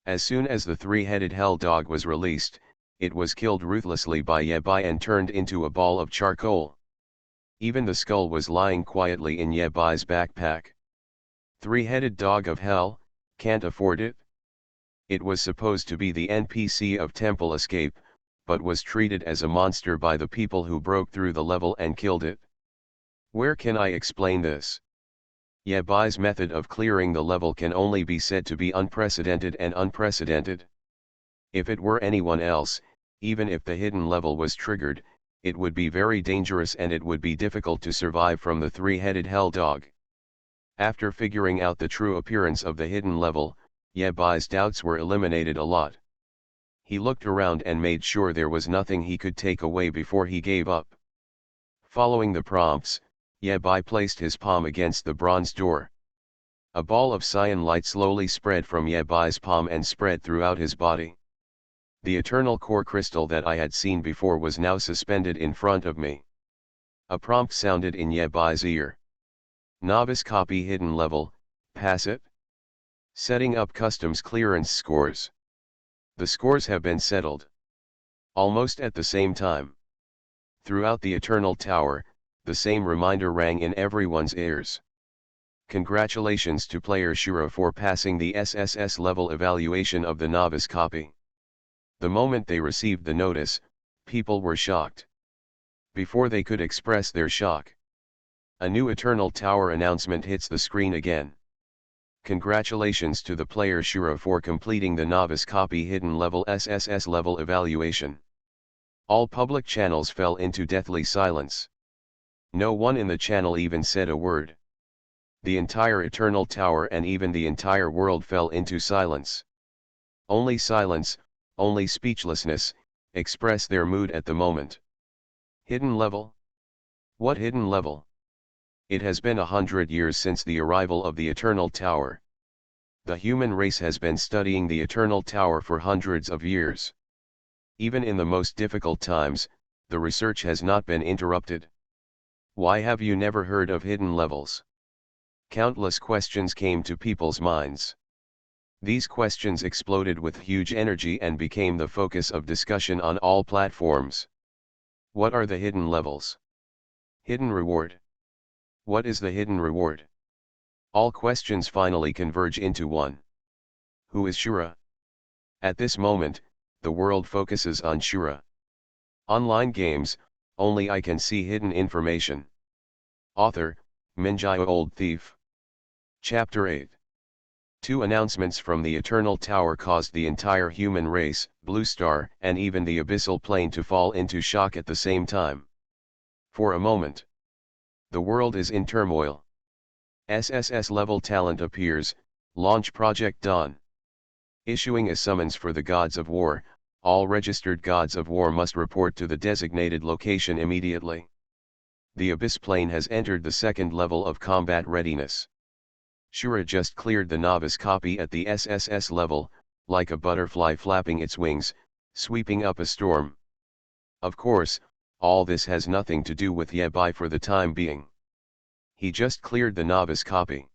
As soon as the three-headed hell dog was released, it was killed ruthlessly by Yebai and turned into a ball of charcoal. Even the skull was lying quietly in Yebai's backpack. Three-headed dog of hell, can't afford it? It was supposed to be the NPC of Temple Escape, but was treated as a monster by the people who broke through the level and killed it. Where can I explain this? Yebai's method of clearing the level can only be said to be unprecedented and unprecedented. If it were anyone else, even if the hidden level was triggered, it would be very dangerous and it would be difficult to survive from the three-headed hell dog. After figuring out the true appearance of the hidden level, Yebai's doubts were eliminated a lot. He looked around and made sure there was nothing he could take away before he gave up. Following the prompts, Yebai placed his palm against the bronze door. A ball of cyan light slowly spread from Yebai's palm and spread throughout his body. The eternal core crystal that I had seen before was now suspended in front of me. A prompt sounded in Yebai's ear. Novice copy hidden level, pass it. Setting up customs clearance scores. The scores have been settled. Almost at the same time. Throughout the Eternal Tower, the same reminder rang in everyone's ears. Congratulations to player Shura for passing the SSS level evaluation of the novice copy. The moment they received the notice, people were shocked. Before they could express their shock, a new Eternal Tower announcement hits the screen again. Congratulations to the player Shura for completing the novice copy hidden level SSS level evaluation. All public channels fell into deathly silence. No one in the channel even said a word. The entire Eternal Tower and even the entire world fell into silence. Only silence, only speechlessness, express their mood at the moment. Hidden level? What hidden level? It has been 100 years since the arrival of the Eternal Tower. The human race has been studying the Eternal Tower for hundreds of years. Even in the most difficult times, the research has not been interrupted. Why have you never heard of hidden levels? Countless questions came to people's minds. These questions exploded with huge energy and became the focus of discussion on all platforms. What are the hidden levels? Hidden reward. What is the hidden reward? All questions finally converge into one. Who is Shura? At this moment, the world focuses on Shura. Online games, only I can see hidden information. Author, Minjai Old Thief. Chapter 8. Two announcements from the Eternal Tower caused the entire human race, Blue Star, and even the Abyssal Plane to fall into shock at the same time. For a moment, the world is in turmoil. SSS level talent appears, Launch Project Dawn. Issuing a summons for the gods of war, all registered gods of war must report to the designated location immediately. The Abyss plane has entered the second level of combat readiness. Shura just cleared the novice copy at the SSS level, like a butterfly flapping its wings, sweeping up a storm. Of course, all this has nothing to do with Yabai for the time being. He just cleared the novice copy.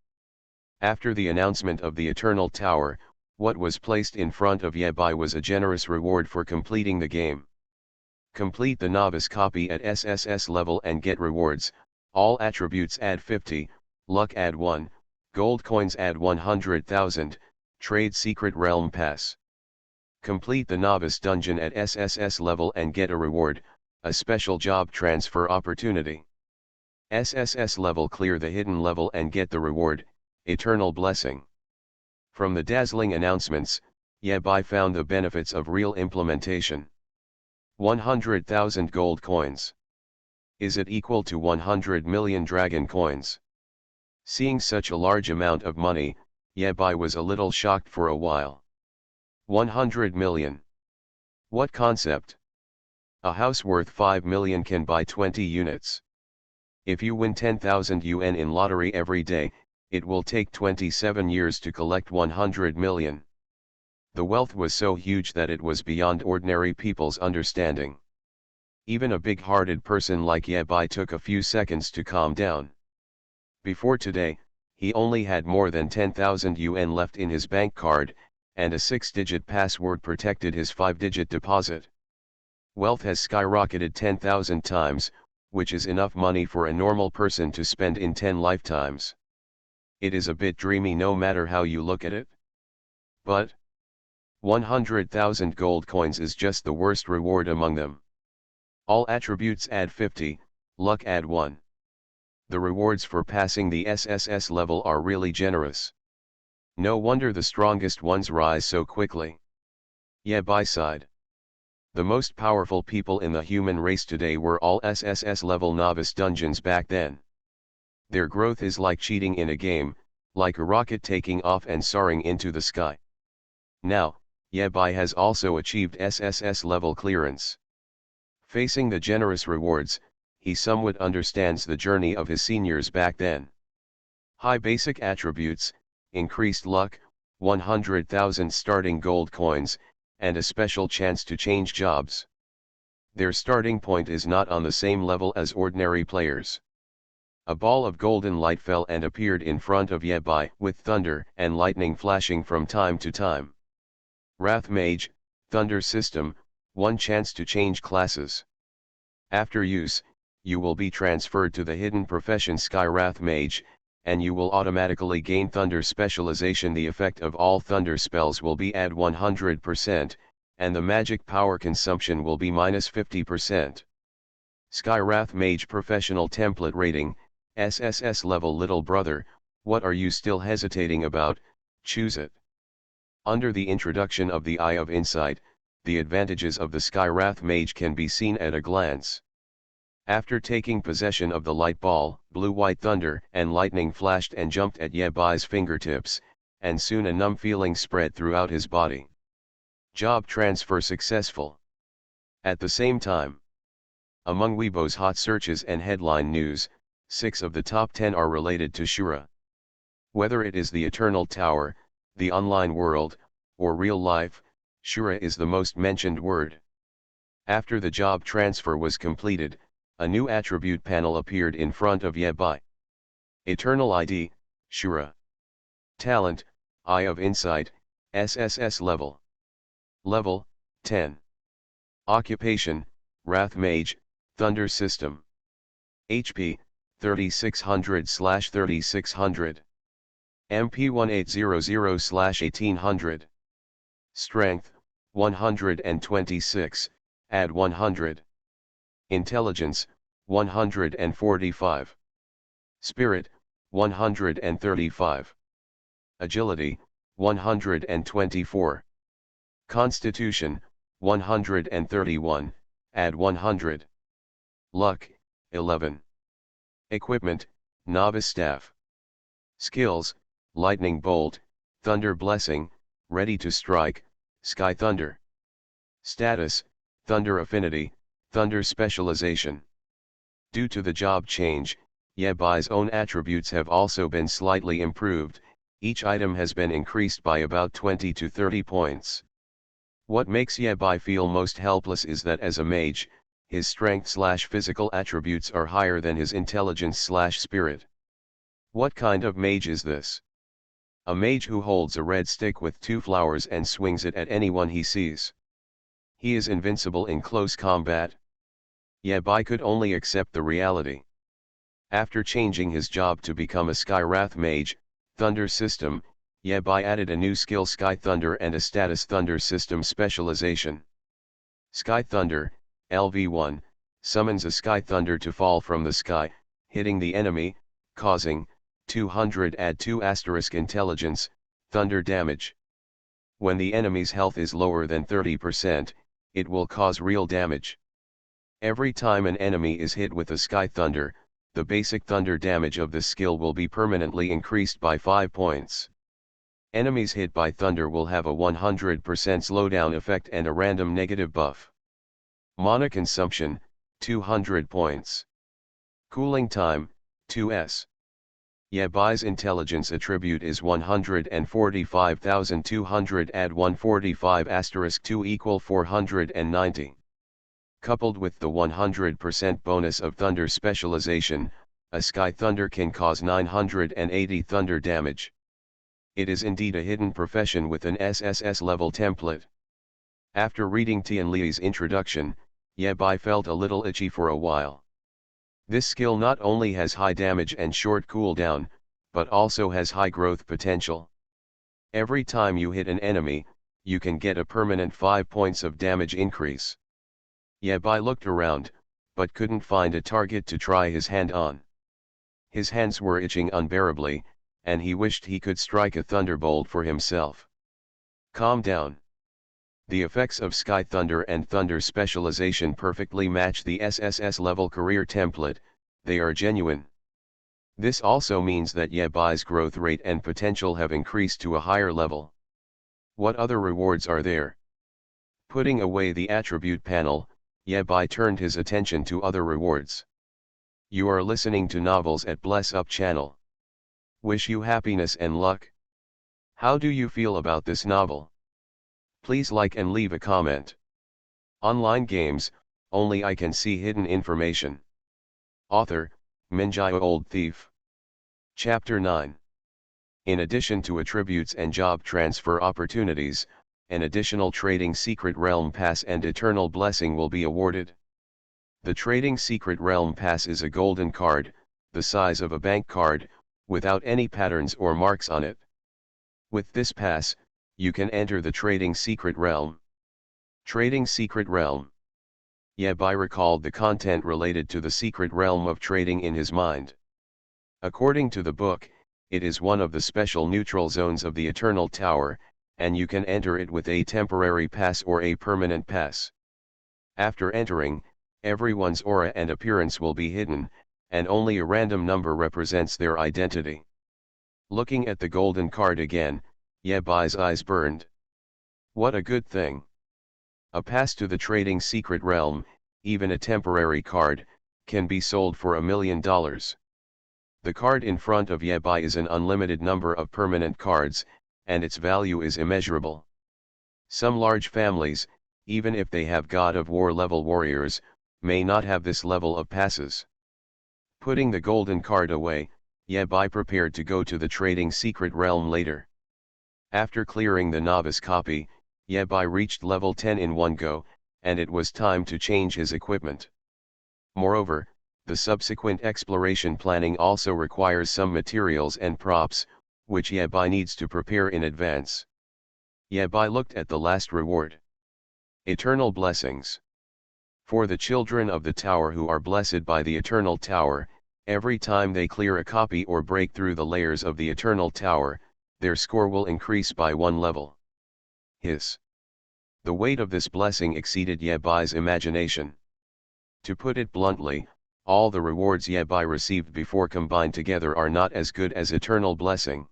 After the announcement of the Eternal Tower, what was placed in front of Yabai was a generous reward for completing the game. Complete the novice copy at SSS level and get rewards. All attributes add 50, luck add 1, gold coins add 100,000, trade secret realm pass. Complete the novice dungeon at SSS level and get a reward, a special job transfer opportunity. SSS level clear the hidden level and get the reward, eternal blessing. From the dazzling announcements, Yabai found the benefits of real implementation. 100,000 gold coins. Is it equal to 100 million dragon coins? Seeing such a large amount of money, Yabai was a little shocked for a while. 100 million. What concept? A house worth 5 million can buy 20 units. If you win 10,000 yuan in lottery every day, it will take 27 years to collect 100 million. The wealth was so huge that it was beyond ordinary people's understanding. Even a big-hearted person like Yabai took a few seconds to calm down. Before today, he only had more than 10,000 yuan left in his bank card, and a 6-digit password protected his 5-digit deposit. Wealth has skyrocketed 10,000 times, which is enough money for a normal person to spend in 10 lifetimes. It is a bit dreamy no matter how you look at it. But 100,000 gold coins is just the worst reward among them. All attributes add 50, luck add 1. The rewards for passing the SSS level are really generous. No wonder the strongest ones rise so quickly. Yabai sighed. The most powerful people in the human race today were all SSS level novice dungeons back then. Their growth is like cheating in a game, like a rocket taking off and soaring into the sky. Now, Yabai has also achieved SSS level clearance. Facing the generous rewards, he somewhat understands the journey of his seniors back then. High basic attributes, increased luck, 100,000 starting gold coins, and a special chance to change jobs. Their starting point is not on the same level as ordinary players. A ball of golden light fell and appeared in front of Yabai with thunder and lightning flashing from time to time. Wrath Mage, Thunder System, 1 chance to change classes. After use, you will be transferred to the hidden profession Sky Wrath Mage, and you will automatically gain Thunder specialization. The effect of all Thunder spells will be at 100%, and the magic power consumption will be minus 50%. Sky Wrath Mage Professional Template Rating, SSS Level. Little brother, what are you still hesitating about? Choose it. Under the introduction of the Eye of Insight, the advantages of the Sky Wrath Mage can be seen at a glance. After taking possession of the light ball, blue-white thunder and lightning flashed and jumped at Yabai's fingertips, and soon a numb feeling spread throughout his body. Job transfer successful. At the same time, among Weibo's hot searches and headline news, 6 of the top 10 are related to Shura. Whether it is the Eternal Tower, the online world, or real life, Shura is the most mentioned word. After the job transfer was completed, a new attribute panel appeared in front of Yabai. Eternal ID, Shura. Talent, Eye of Insight, SSS level. Level, 10. Occupation, Wrath Mage, Thunder System. HP, 3600/3600. MP 1800/1800. Strength, 126, add 100. Intelligence, 145. Spirit, 135. Agility, 124. Constitution, 131, add 100. Luck, 11. Equipment, Novice Staff. Skills, Lightning Bolt, Thunder Blessing, Ready to Strike, Sky Thunder. Status, Thunder Affinity, Thunder Specialization. Due to the job change, Yebai's own attributes have also been slightly improved, each item has been increased by about 20 to 30 points. What makes Yebai feel most helpless is that as a mage, his strength/physical attributes are higher than his intelligence/spirit. What kind of mage is this? A mage who holds a red stick with 2 flowers and swings it at anyone he sees. He is invincible in close combat. Yebai could only accept the reality. After changing his job to become a Sky Wrath mage, Thunder System, Yebai added a new skill Sky Thunder and a status Thunder System specialization. Sky Thunder, LV1, summons a Sky Thunder to fall from the sky, hitting the enemy, causing 200 add 2 asterisk intelligence, thunder damage. When the enemy's health is lower than 30%, it will cause real damage. Every time an enemy is hit with a Sky Thunder, the basic thunder damage of this skill will be permanently increased by 5 points. Enemies hit by thunder will have a 100% slowdown effect and a random negative buff. Mana consumption, 200 points. Cooling time, 2s. Yebai's intelligence attribute is 145,200 add 145 asterisk 2 equal 490. Coupled with the 100% bonus of Thunder Specialization, a Sky Thunder can cause 980 thunder damage. It is indeed a hidden profession with an SSS level template. After reading Tianli's introduction, Yebai felt a little itchy for a while. This skill not only has high damage and short cooldown, but also has high growth potential. Every time you hit an enemy, you can get a permanent 5 points of damage increase. Yebai looked around, but couldn't find a target to try his hand on. His hands were itching unbearably, and he wished he could strike a thunderbolt for himself. Calm down. The effects of Sky Thunder and Thunder Specialization perfectly match the SSS level career template, they are genuine. This also means that Yebai's growth rate and potential have increased to a higher level. What other rewards are there? Putting away the attribute panel, Yebai turned his attention to other rewards. You are listening to Novels at Bless Up channel. Wish you happiness and luck. How do you feel about this novel? Please like and leave a comment. Online games, only I can see hidden information. Author, Minjai Old Thief. Chapter 9. In addition to attributes and job transfer opportunities, an additional Trading Secret Realm Pass and Eternal Blessing will be awarded. The Trading Secret Realm Pass is a golden card, the size of a bank card, without any patterns or marks on it. With this pass, you can enter the Trading Secret Realm. Trading Secret Realm. Yebai recalled the content related to the secret realm of trading in his mind. According to the book, it is one of the special neutral zones of the Eternal Tower, and you can enter it with a temporary pass or a permanent pass. After entering, everyone's aura and appearance will be hidden, and only a random number represents their identity. Looking at the golden card again, Yebai's eyes burned. What a good thing. A pass to the Trading Secret Realm, even a temporary card, can be sold for $1 million. The card in front of Yebai is an unlimited number of permanent cards, and its value is immeasurable. Some large families, even if they have God of War level warriors, may not have this level of passes. Putting the golden card away, Yebai prepared to go to the Trading Secret Realm later. After clearing the novice copy, Yebai reached level 10 in one go, and it was time to change his equipment. Moreover, the subsequent exploration planning also requires some materials and props, which Yebai needs to prepare in advance. Yebai looked at the last reward. Eternal Blessings. For the children of the tower who are blessed by the Eternal Tower, every time they clear a copy or break through the layers of the Eternal Tower, their score will increase by 1 level. Hiss. The weight of this blessing exceeded Yebai's imagination. To put it bluntly, all the rewards Yebai received before combined together are not as good as Eternal Blessing.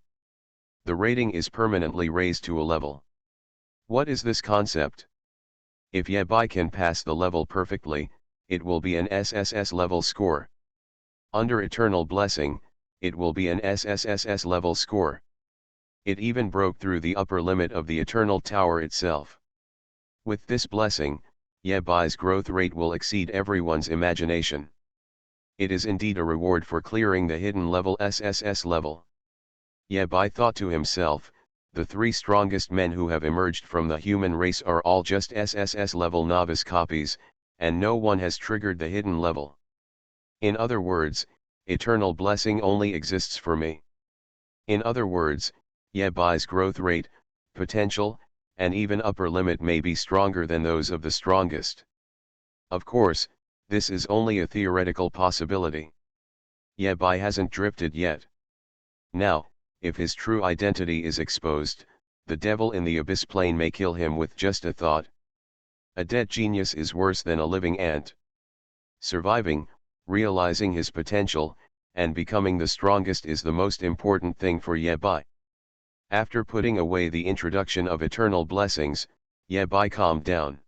The rating is permanently raised to a level. What is this concept? If Yabai can pass the level perfectly, it will be an SSS level score. Under Eternal Blessing, it will be an SSSS level score. It even broke through the upper limit of the Eternal Tower itself. With this blessing, Yabai's growth rate will exceed everyone's imagination. It is indeed a reward for clearing the hidden level SSS level. Yabai thought to himself, the three strongest men who have emerged from the human race are all just SSS level novice copies, and no one has triggered the hidden level. In other words, eternal blessing only exists for me. In other words, Yabai's growth rate, potential, and even upper limit may be stronger than those of the strongest. Of course, this is only a theoretical possibility. Yabai hasn't drifted yet. Now, if his true identity is exposed, the devil in the abyss plane may kill him with just a thought. A dead genius is worse than a living ant. Surviving, realizing his potential, and becoming the strongest is the most important thing for Yabai. After putting away the introduction of eternal blessings, Yabai calmed down.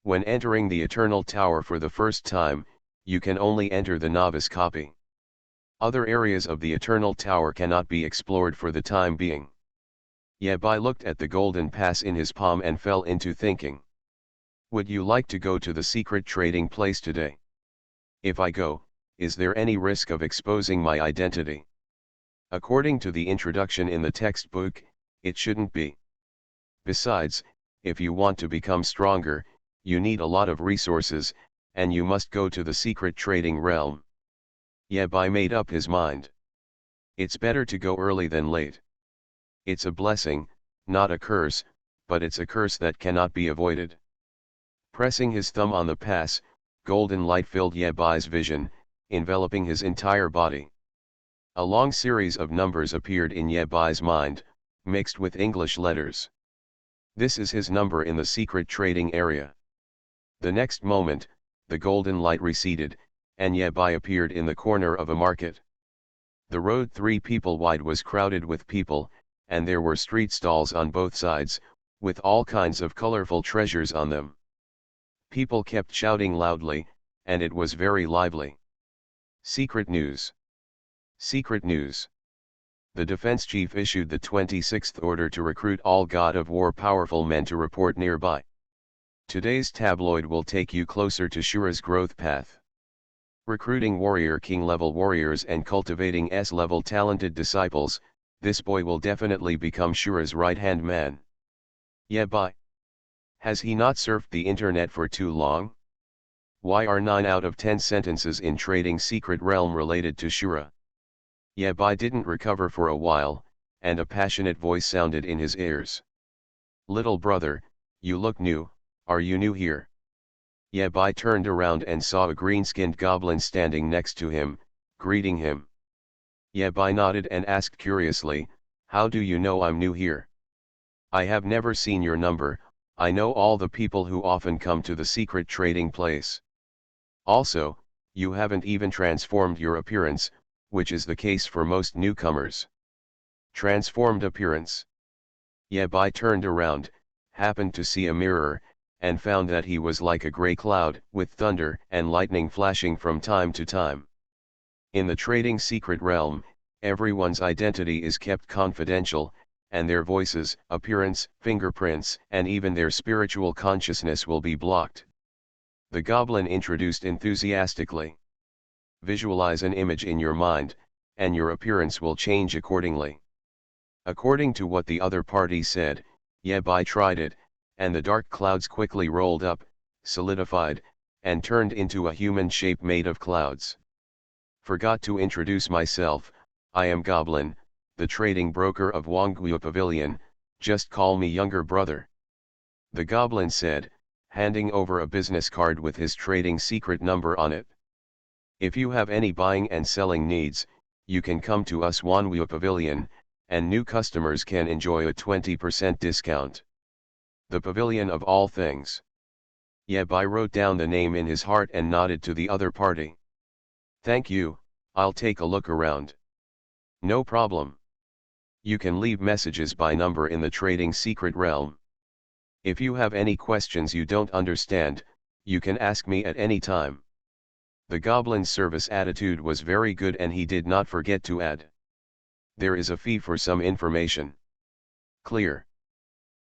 When entering the Eternal Tower for the first time, you can only enter the novice copy. Other areas of the Eternal Tower cannot be explored for the time being. Yabai looked at the golden pass in his palm and fell into thinking. Would you like to go to the secret trading place today? If I go, is there any risk of exposing my identity? According to the introduction in the textbook, it shouldn't be. Besides, if you want to become stronger, you need a lot of resources, and you must go to the secret trading realm. Yabai made up his mind. It's better to go early than late. It's a blessing, not a curse, but it's a curse that cannot be avoided. Pressing his thumb on the pass, golden light filled Yabai's vision, enveloping his entire body. A long series of numbers appeared in Yabai's mind, mixed with English letters. This is his number in the secret trading area. The next moment, the golden light receded, and Yabai appeared in the corner of a market. The road 3 people wide was crowded with people, and there were street stalls on both sides, with all kinds of colorful treasures on them. People kept shouting loudly, and it was very lively. Secret news. Secret news. The defense chief issued the 26th order to recruit all God of War powerful men to report nearby. Today's tabloid will take you closer to Shura's growth path. Recruiting warrior king level warriors and cultivating S-level talented disciples, this boy will definitely become Shura's right-hand man. Yabai. Has he not surfed the internet for too long? Why are 9 out of 10 sentences in Trading Secret Realm related to Shura? Yabai didn't recover for a while, and a passionate voice sounded in his ears. Little brother, you look new, are you new here? Yabai turned around and saw a green-skinned goblin standing next to him, greeting him. Yabai nodded and asked curiously, how do you know I'm new here? I have never seen your number, I know all the people who often come to the secret trading place. Also, you haven't even transformed your appearance, which is the case for most newcomers. Transformed appearance. Yabai turned around, happened to see a mirror, and found that he was like a gray cloud, with thunder and lightning flashing from time to time. In the trading secret realm, everyone's identity is kept confidential, and their voices, appearance, fingerprints, and even their spiritual consciousness will be blocked. The goblin introduced enthusiastically. Visualize an image in your mind, and your appearance will change accordingly. According to what the other party said, Yabai tried it, and the dark clouds quickly rolled up, solidified, and turned into a human shape made of clouds. Forgot to introduce myself, I am Goblin, the trading broker of Wangguo Pavilion, just call me younger brother. The goblin said, handing over a business card with his trading secret number on it. If you have any buying and selling needs, you can come to us Wangguo Pavilion, and new customers can enjoy a 20% discount. The pavilion of all things. Yabai wrote down the name in his heart and nodded to the other party. Thank you, I'll take a look around. No problem. You can leave messages by number in the trading secret realm. If you have any questions you don't understand, you can ask me at any time. The goblin's service attitude was very good and he did not forget to add. There is a fee for some information. Clear.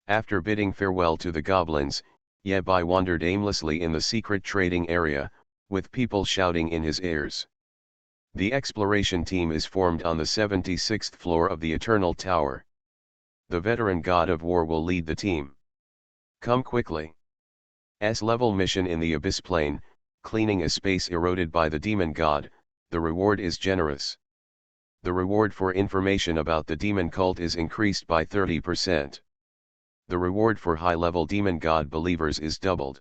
After bidding farewell to the goblins, Yabai wandered aimlessly in the secret trading area, with people shouting in his ears. The exploration team is formed on the 76th floor of the Eternal Tower. The veteran god of war will lead the team. Come quickly. S-level mission in the Abyss Plane, cleaning a space eroded by the demon god. The reward is generous. The reward for information about the demon cult is increased by 30%. The reward for high-level demon god believers is doubled.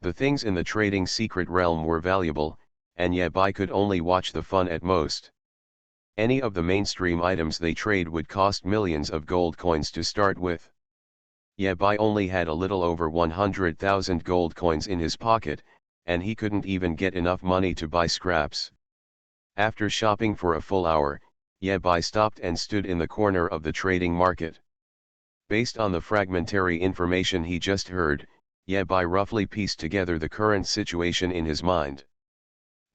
The things in the trading secret realm were valuable, and Yabai could only watch the fun at most. Any of the mainstream items they trade would cost millions of gold coins to start with. Yabai only had a little over 100,000 gold coins in his pocket, and he couldn't even get enough money to buy scraps. After shopping for a full hour, Yabai stopped and stood in the corner of the trading market. Based on the fragmentary information he just heard, Yabai roughly pieced together the current situation in his mind.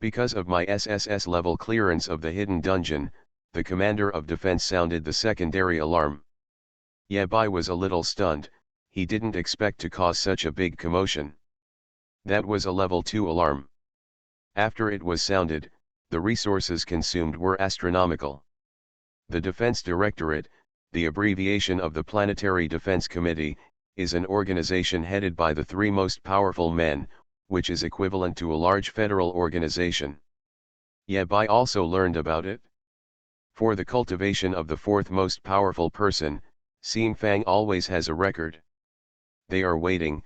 Because of my SSS level clearance of the hidden dungeon, the commander of defense sounded the secondary alarm. Yabai was a little stunned. He didn't expect to cause such a big commotion. That was a level 2 alarm. After it was sounded, the resources consumed were astronomical. The Defense Directorate, the abbreviation of the Planetary Defense Committee, is an organization headed by the 3 most powerful men, which is equivalent to a large federal organization. Yabai also learned about it. For the cultivation of the 4th most powerful person, Xing Fang always has a record. They are waiting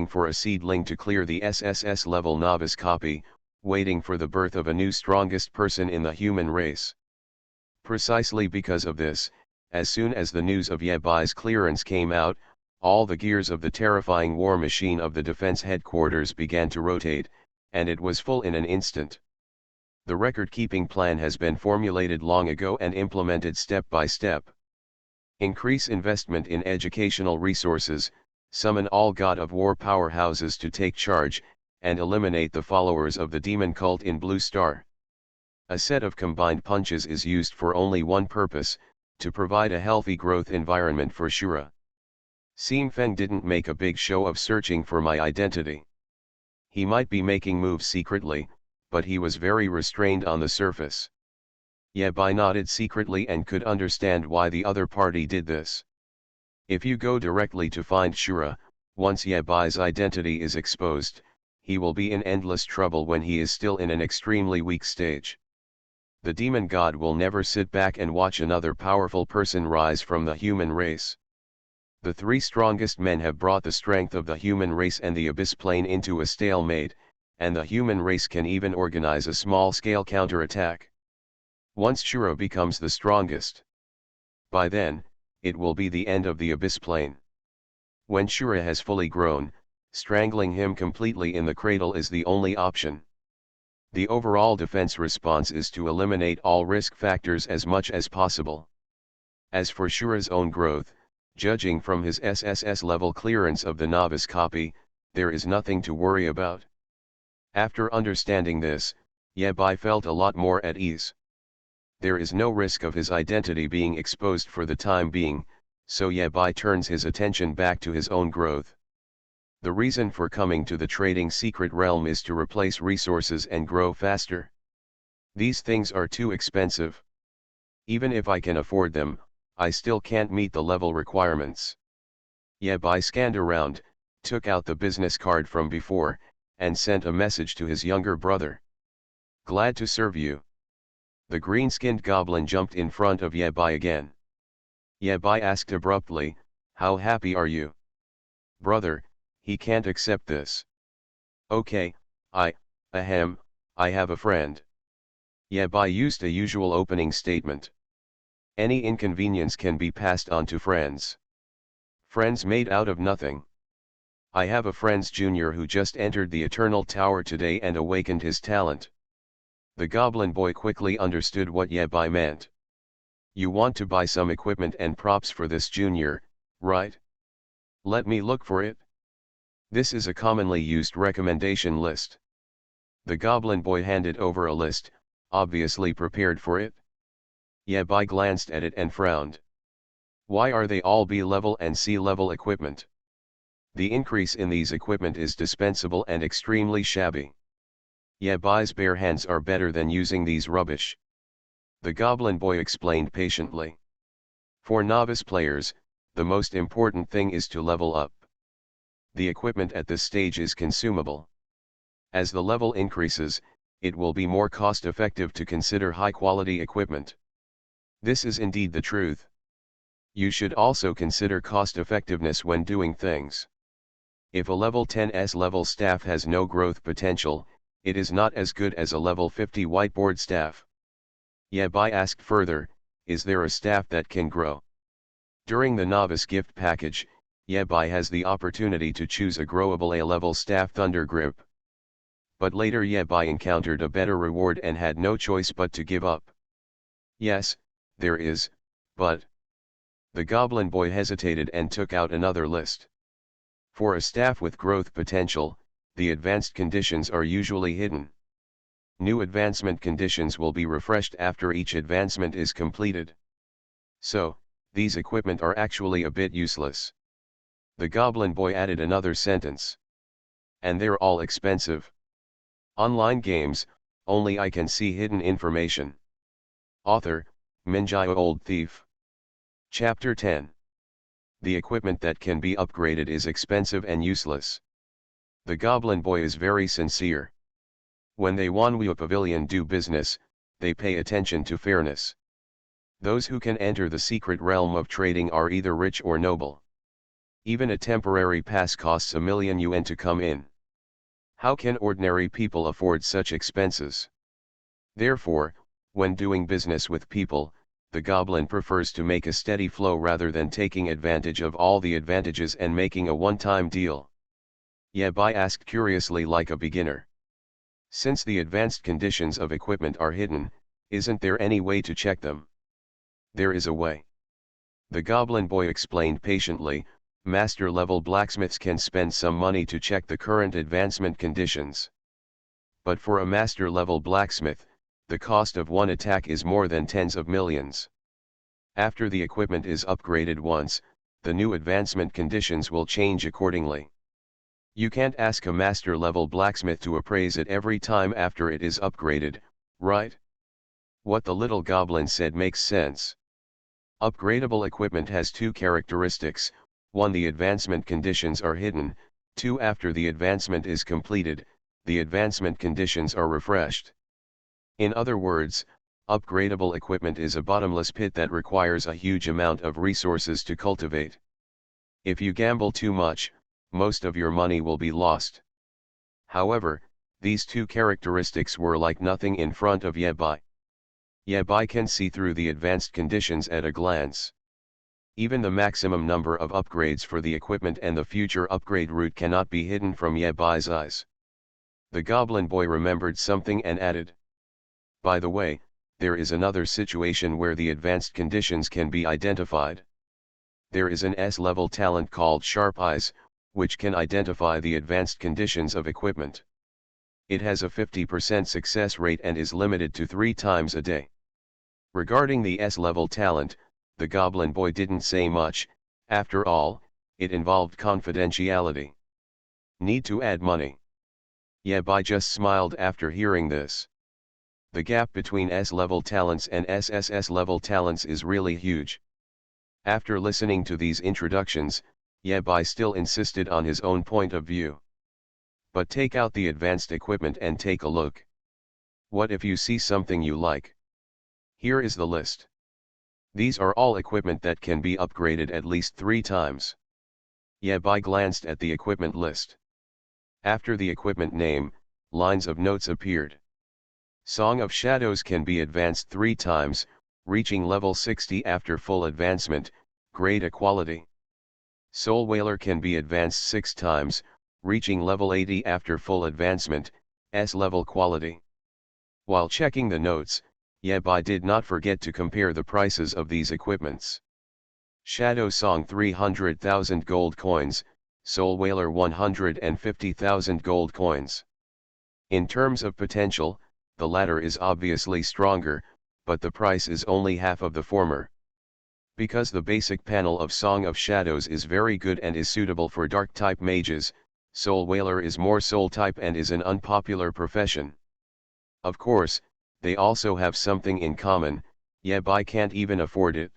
for a seedling to clear the SSS level novice copy, waiting for the birth of a new strongest person in the human race. Precisely because of this, as soon as the news of Yabai's clearance came out, all the gears of the terrifying war machine of the defense headquarters began to rotate, and it was full in an instant. The record-keeping plan has been formulated long ago and implemented step by step. Increase investment in educational resources, summon all God of War powerhouses to take charge, and eliminate the followers of the demon cult in Blue Star. A set of combined punches is used for only one purpose, to provide a healthy growth environment for Shura. Xing Feng didn't make a big show of searching for my identity. He might be making moves secretly, but he was very restrained on the surface. Yabai nodded secretly and could understand why the other party did this. If you go directly to find Shura, once Yabai's identity is exposed, he will be in endless trouble when he is still in an extremely weak stage. The demon god will never sit back and watch another powerful person rise from the human race. The 3 strongest men have brought the strength of the human race and the Abyss Plane into a stalemate, and the human race can even organize a small-scale counterattack. Once Shura becomes the strongest, by then, it will be the end of the Abyss Plane. When Shura has fully grown, strangling him completely in the cradle is the only option. The overall defense response is to eliminate all risk factors as much as possible. As for Shura's own growth, judging from his SSS level clearance of the novice copy, there is nothing to worry about. After understanding this, Yabai felt a lot more at ease. There is no risk of his identity being exposed for the time being, so Yabai turns his attention back to his own growth. The reason for coming to the trading secret realm is to replace resources and grow faster. These things are too expensive. Even if I can afford them, I still can't meet the level requirements. Yabai scanned around, took out the business card from before, and sent a message to his younger brother. Glad to serve you. The green-skinned goblin jumped in front of Yabai again. Yabai asked abruptly, how happy are you? Brother, he can't accept this. Okay, I have a friend. Yabai used a usual opening statement. Any inconvenience can be passed on to friends. Friends made out of nothing. I have a friend's junior who just entered the Eternal Tower today and awakened his talent. The goblin boy quickly understood what Yabai meant. You want to buy some equipment and props for this junior, right? Let me look for it. This is a commonly used recommendation list. The Goblin Boy handed over a list, obviously prepared for it. Yabai glanced at it and frowned. Why are they all B-level and C-level equipment? The increase in these equipment is dispensable and extremely shabby. Yabai's bare hands are better than using these rubbish. The Goblin Boy explained patiently. For novice players, the most important thing is to level up. The equipment at this stage is consumable. As the level increases, it will be more cost-effective to consider high-quality equipment. This is indeed the truth. You should also consider cost-effectiveness when doing things. If a level 10s level staff has no growth potential, it is not as good as a level 50 whiteboard staff. Yabai asked further, is there a staff that can grow? During the novice gift package, Yabai has the opportunity to choose a growable A-level staff Thunder Grip. But later Yabai encountered a better reward and had no choice but to give up. Yes, there is, but... The Goblin Boy hesitated and took out another list. For a staff with growth potential, the advanced conditions are usually hidden. New advancement conditions will be refreshed after each advancement is completed. So, these equipment are actually a bit useless. The Goblin Boy added another sentence. And they're all expensive. Online games, only I can see hidden information. Author, Minjai Old Thief. Chapter 10. The equipment that can be upgraded is expensive and useless. The Goblin Boy is very sincere. When they Wanwu Pavilion do business, they pay attention to fairness. Those who can enter the secret realm of trading are either rich or noble. Even a temporary pass costs 1,000,000 yuan to come in. How can ordinary people afford such expenses? Therefore, when doing business with people, the Goblin prefers to make a steady flow rather than taking advantage of all the advantages and making a one-time deal. Yabai asked curiously like a beginner. Since the advanced conditions of equipment are hidden, isn't there any way to check them? There is a way. The Goblin Boy explained patiently, master-level blacksmiths can spend some money to check the current advancement conditions. But for a master-level blacksmith, the cost of one attack is more than tens of millions. After the equipment is upgraded once, the new advancement conditions will change accordingly. You can't ask a master-level blacksmith to appraise it every time after it is upgraded, right? What the little goblin said makes sense. Upgradable equipment has two characteristics: 1. The advancement conditions are hidden, 2. After the advancement is completed, the advancement conditions are refreshed. In other words, upgradable equipment is a bottomless pit that requires a huge amount of resources to cultivate. If you gamble too much, most of your money will be lost. However, these two characteristics were like nothing in front of Yabai. Yabai can see through the advanced conditions at a glance. Even the maximum number of upgrades for the equipment and the future upgrade route cannot be hidden from Yabai's eyes. The Goblin Boy remembered something and added, by the way, there is another situation where the advanced conditions can be identified. There is an S-level talent called Sharp Eyes, which can identify the advanced conditions of equipment. It has a 50% success rate and is limited to 3 times a day. Regarding the S-level talent, the Goblin Boy didn't say much. After all, it involved confidentiality. Need to add money. Yabai just smiled after hearing this. The gap between S-level talents and SSS-level talents is really huge. After listening to these introductions, Yabai still insisted on his own point of view. But take out the advanced equipment and take a look. What if you see something you like? Here is the list. These are all equipment that can be upgraded at least 3 times. Yabai glanced at the equipment list. After the equipment name, lines of notes appeared. Song of Shadows can be advanced 3 times, reaching level 60 after full advancement, grade equality. Soul Whaler can be advanced 6 times, reaching level 80 after full advancement, S-level quality. While checking the notes, Yabai did not forget to compare the prices of these equipments. Shadow Song 300,000 gold coins, Soul Whaler 150,000 gold coins. In terms of potential, the latter is obviously stronger, but the price is only half of the former. Because the basic panel of Song of Shadows is very good and is suitable for dark-type mages, Soul Whaler is more soul-type and is an unpopular profession. Of course, they also have something in common, Yabai can't even afford it.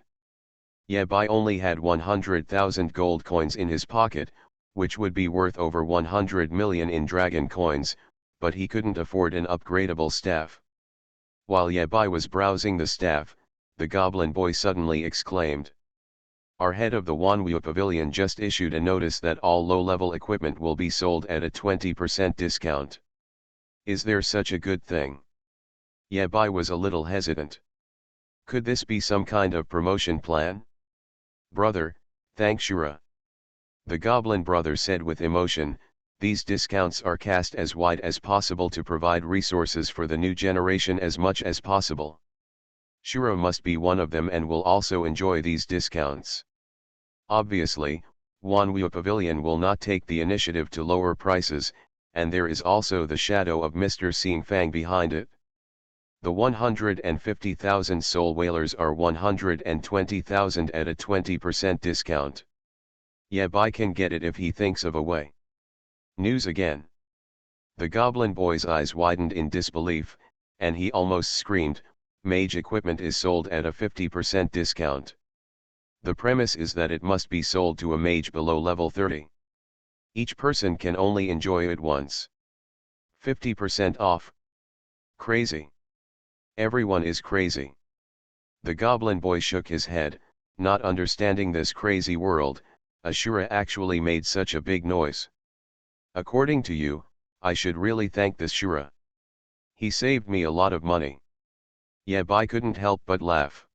Yabai only had 100,000 gold coins in his pocket, which would be worth over 100 million in dragon coins, but he couldn't afford an upgradable staff. While Yabai was browsing the staff, the goblin boy suddenly exclaimed. Our head of the Wanwu Pavilion just issued a notice that all low-level equipment will be sold at a 20% discount. Is there such a good thing? Yabai was a little hesitant. Could this be some kind of promotion plan? Brother, thank Shura. The goblin brother said with emotion, these discounts are cast as wide as possible to provide resources for the new generation as much as possible. Shura must be one of them and will also enjoy these discounts. Obviously, Wanwu Pavilion will not take the initiative to lower prices, and there is also the shadow of Mr. Seeing Fang behind it. The 150,000 soul whalers are 120,000 at a 20% discount. Yabai can get it if he thinks of a way. News again. The goblin boy's eyes widened in disbelief, and he almost screamed, mage equipment is sold at a 50% discount. The premise is that it must be sold to a mage below level 30. Each person can only enjoy it once. 50% off. Crazy. Everyone is crazy. The goblin boy shook his head, not understanding this crazy world. Ashura actually made such a big noise. According to you, I should really thank this Shura. He saved me a lot of money. Yabai couldn't help but laugh.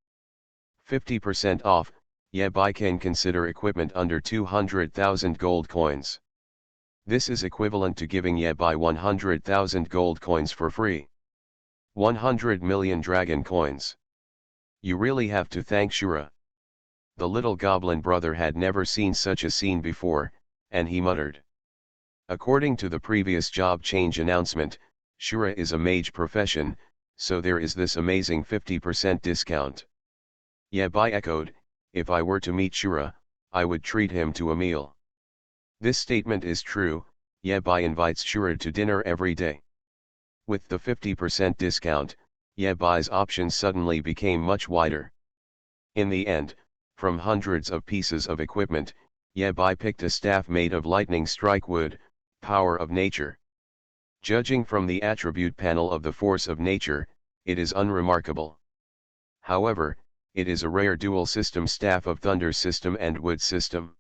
50% off, Yabai can consider equipment under 200,000 gold coins. This is equivalent to giving Yabai 100,000 gold coins for free. 100 million dragon coins. You really have to thank Shura. The little goblin brother had never seen such a scene before, and he muttered. According to the previous job change announcement, Shura is a mage profession, so there is this amazing 50% discount. Yabai echoed, if I were to meet Shura, I would treat him to a meal. This statement is true, Yabai invites Shura to dinner every day. With the 50% discount, Yabai's options suddenly became much wider. In the end, from hundreds of pieces of equipment, Yabai picked a staff made of lightning strike wood, power of nature. Judging from the attribute panel of the force of nature, it is unremarkable. However, it is a rare dual system staff of thunder system and wood system.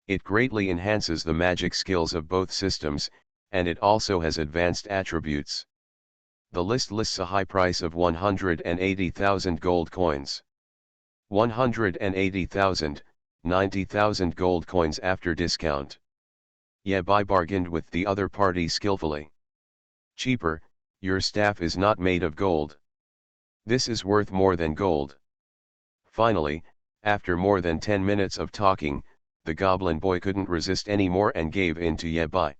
It greatly enhances the magic skills of both systems, and it also has advanced attributes. The list lists a high price of 180,000 gold coins. 180,000, 90,000 gold coins after discount. Yabai bargained with the other party skillfully. Cheaper, your staff is not made of gold. This is worth more than gold. Finally, after more than 10 minutes of talking, the goblin boy couldn't resist any more and gave in to Yabai.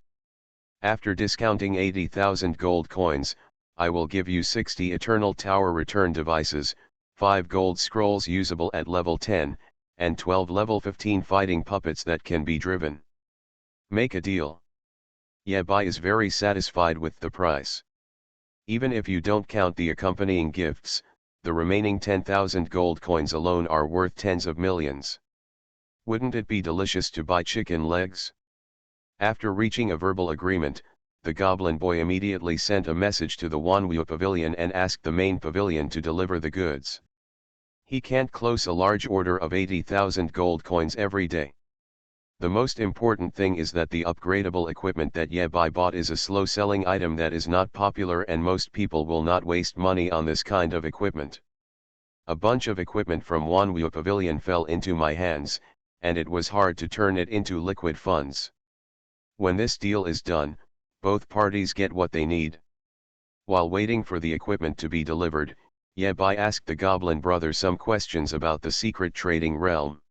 After discounting 80,000 gold coins, I will give you 60 Eternal Tower return devices, 5 gold scrolls usable at level 10, and 12 level 15 fighting puppets that can be driven. Make a deal. Yabai is very satisfied with the price. Even if you don't count the accompanying gifts, the remaining 10,000 gold coins alone are worth tens of millions. Wouldn't it be delicious to buy chicken legs? After reaching a verbal agreement, the goblin boy immediately sent a message to the Wanwu Pavilion and asked the main pavilion to deliver the goods. He can't close a large order of 80,000 gold coins every day. The most important thing is that the upgradable equipment that Yabai bought is a slow-selling item that is not popular, and most people will not waste money on this kind of equipment. A bunch of equipment from Wanwu Pavilion fell into my hands, and it was hard to turn it into liquid funds. When this deal is done, both parties get what they need. While waiting for the equipment to be delivered, Yabai asked the goblin brother some questions about the secret trading realm.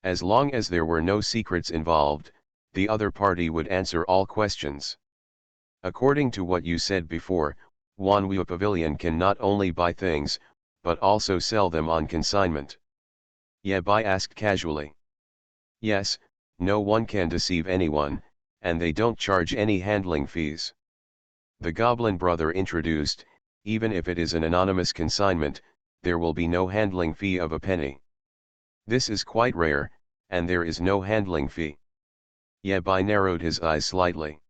As long as there were no secrets involved, the other party would answer all questions. According to what you said before, Wanwu Pavilion can not only buy things, but also sell them on consignment. Yabai asked casually. Yes, no one can deceive anyone, and they don't charge any handling fees. The goblin brother introduced, even if it is an anonymous consignment, there will be no handling fee of a penny. This is quite rare, and there is no handling fee. Yabai narrowed his eyes slightly.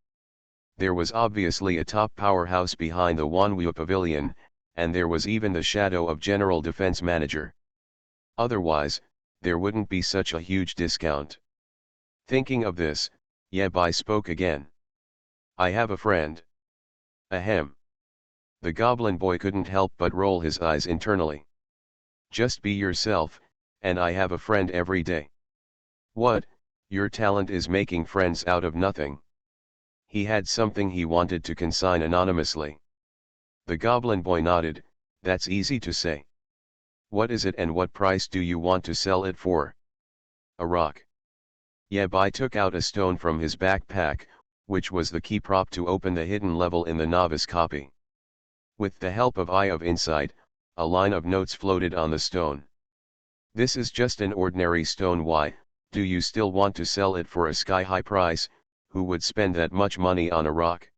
There was obviously a top powerhouse behind the Wanwu Pavilion, and there was even the shadow of General Defense Manager. Otherwise, there wouldn't be such a huge discount. Thinking of this, Yabai spoke again. I have a friend. Ahem. The goblin boy couldn't help but roll his eyes internally. Just be yourself, and I have a friend every day. What, your talent is making friends out of nothing? He had something he wanted to consign anonymously. The goblin boy nodded, that's easy to say. What is it and what price do you want to sell it for? A rock. Yabai took out a stone from his backpack, which was the key prop to open the hidden level in the novice copy. With the help of Eye of Insight, a line of notes floated on the stone. This is just an ordinary stone. Why, do you still want to sell it for a sky-high price? Who would spend that much money on a rock?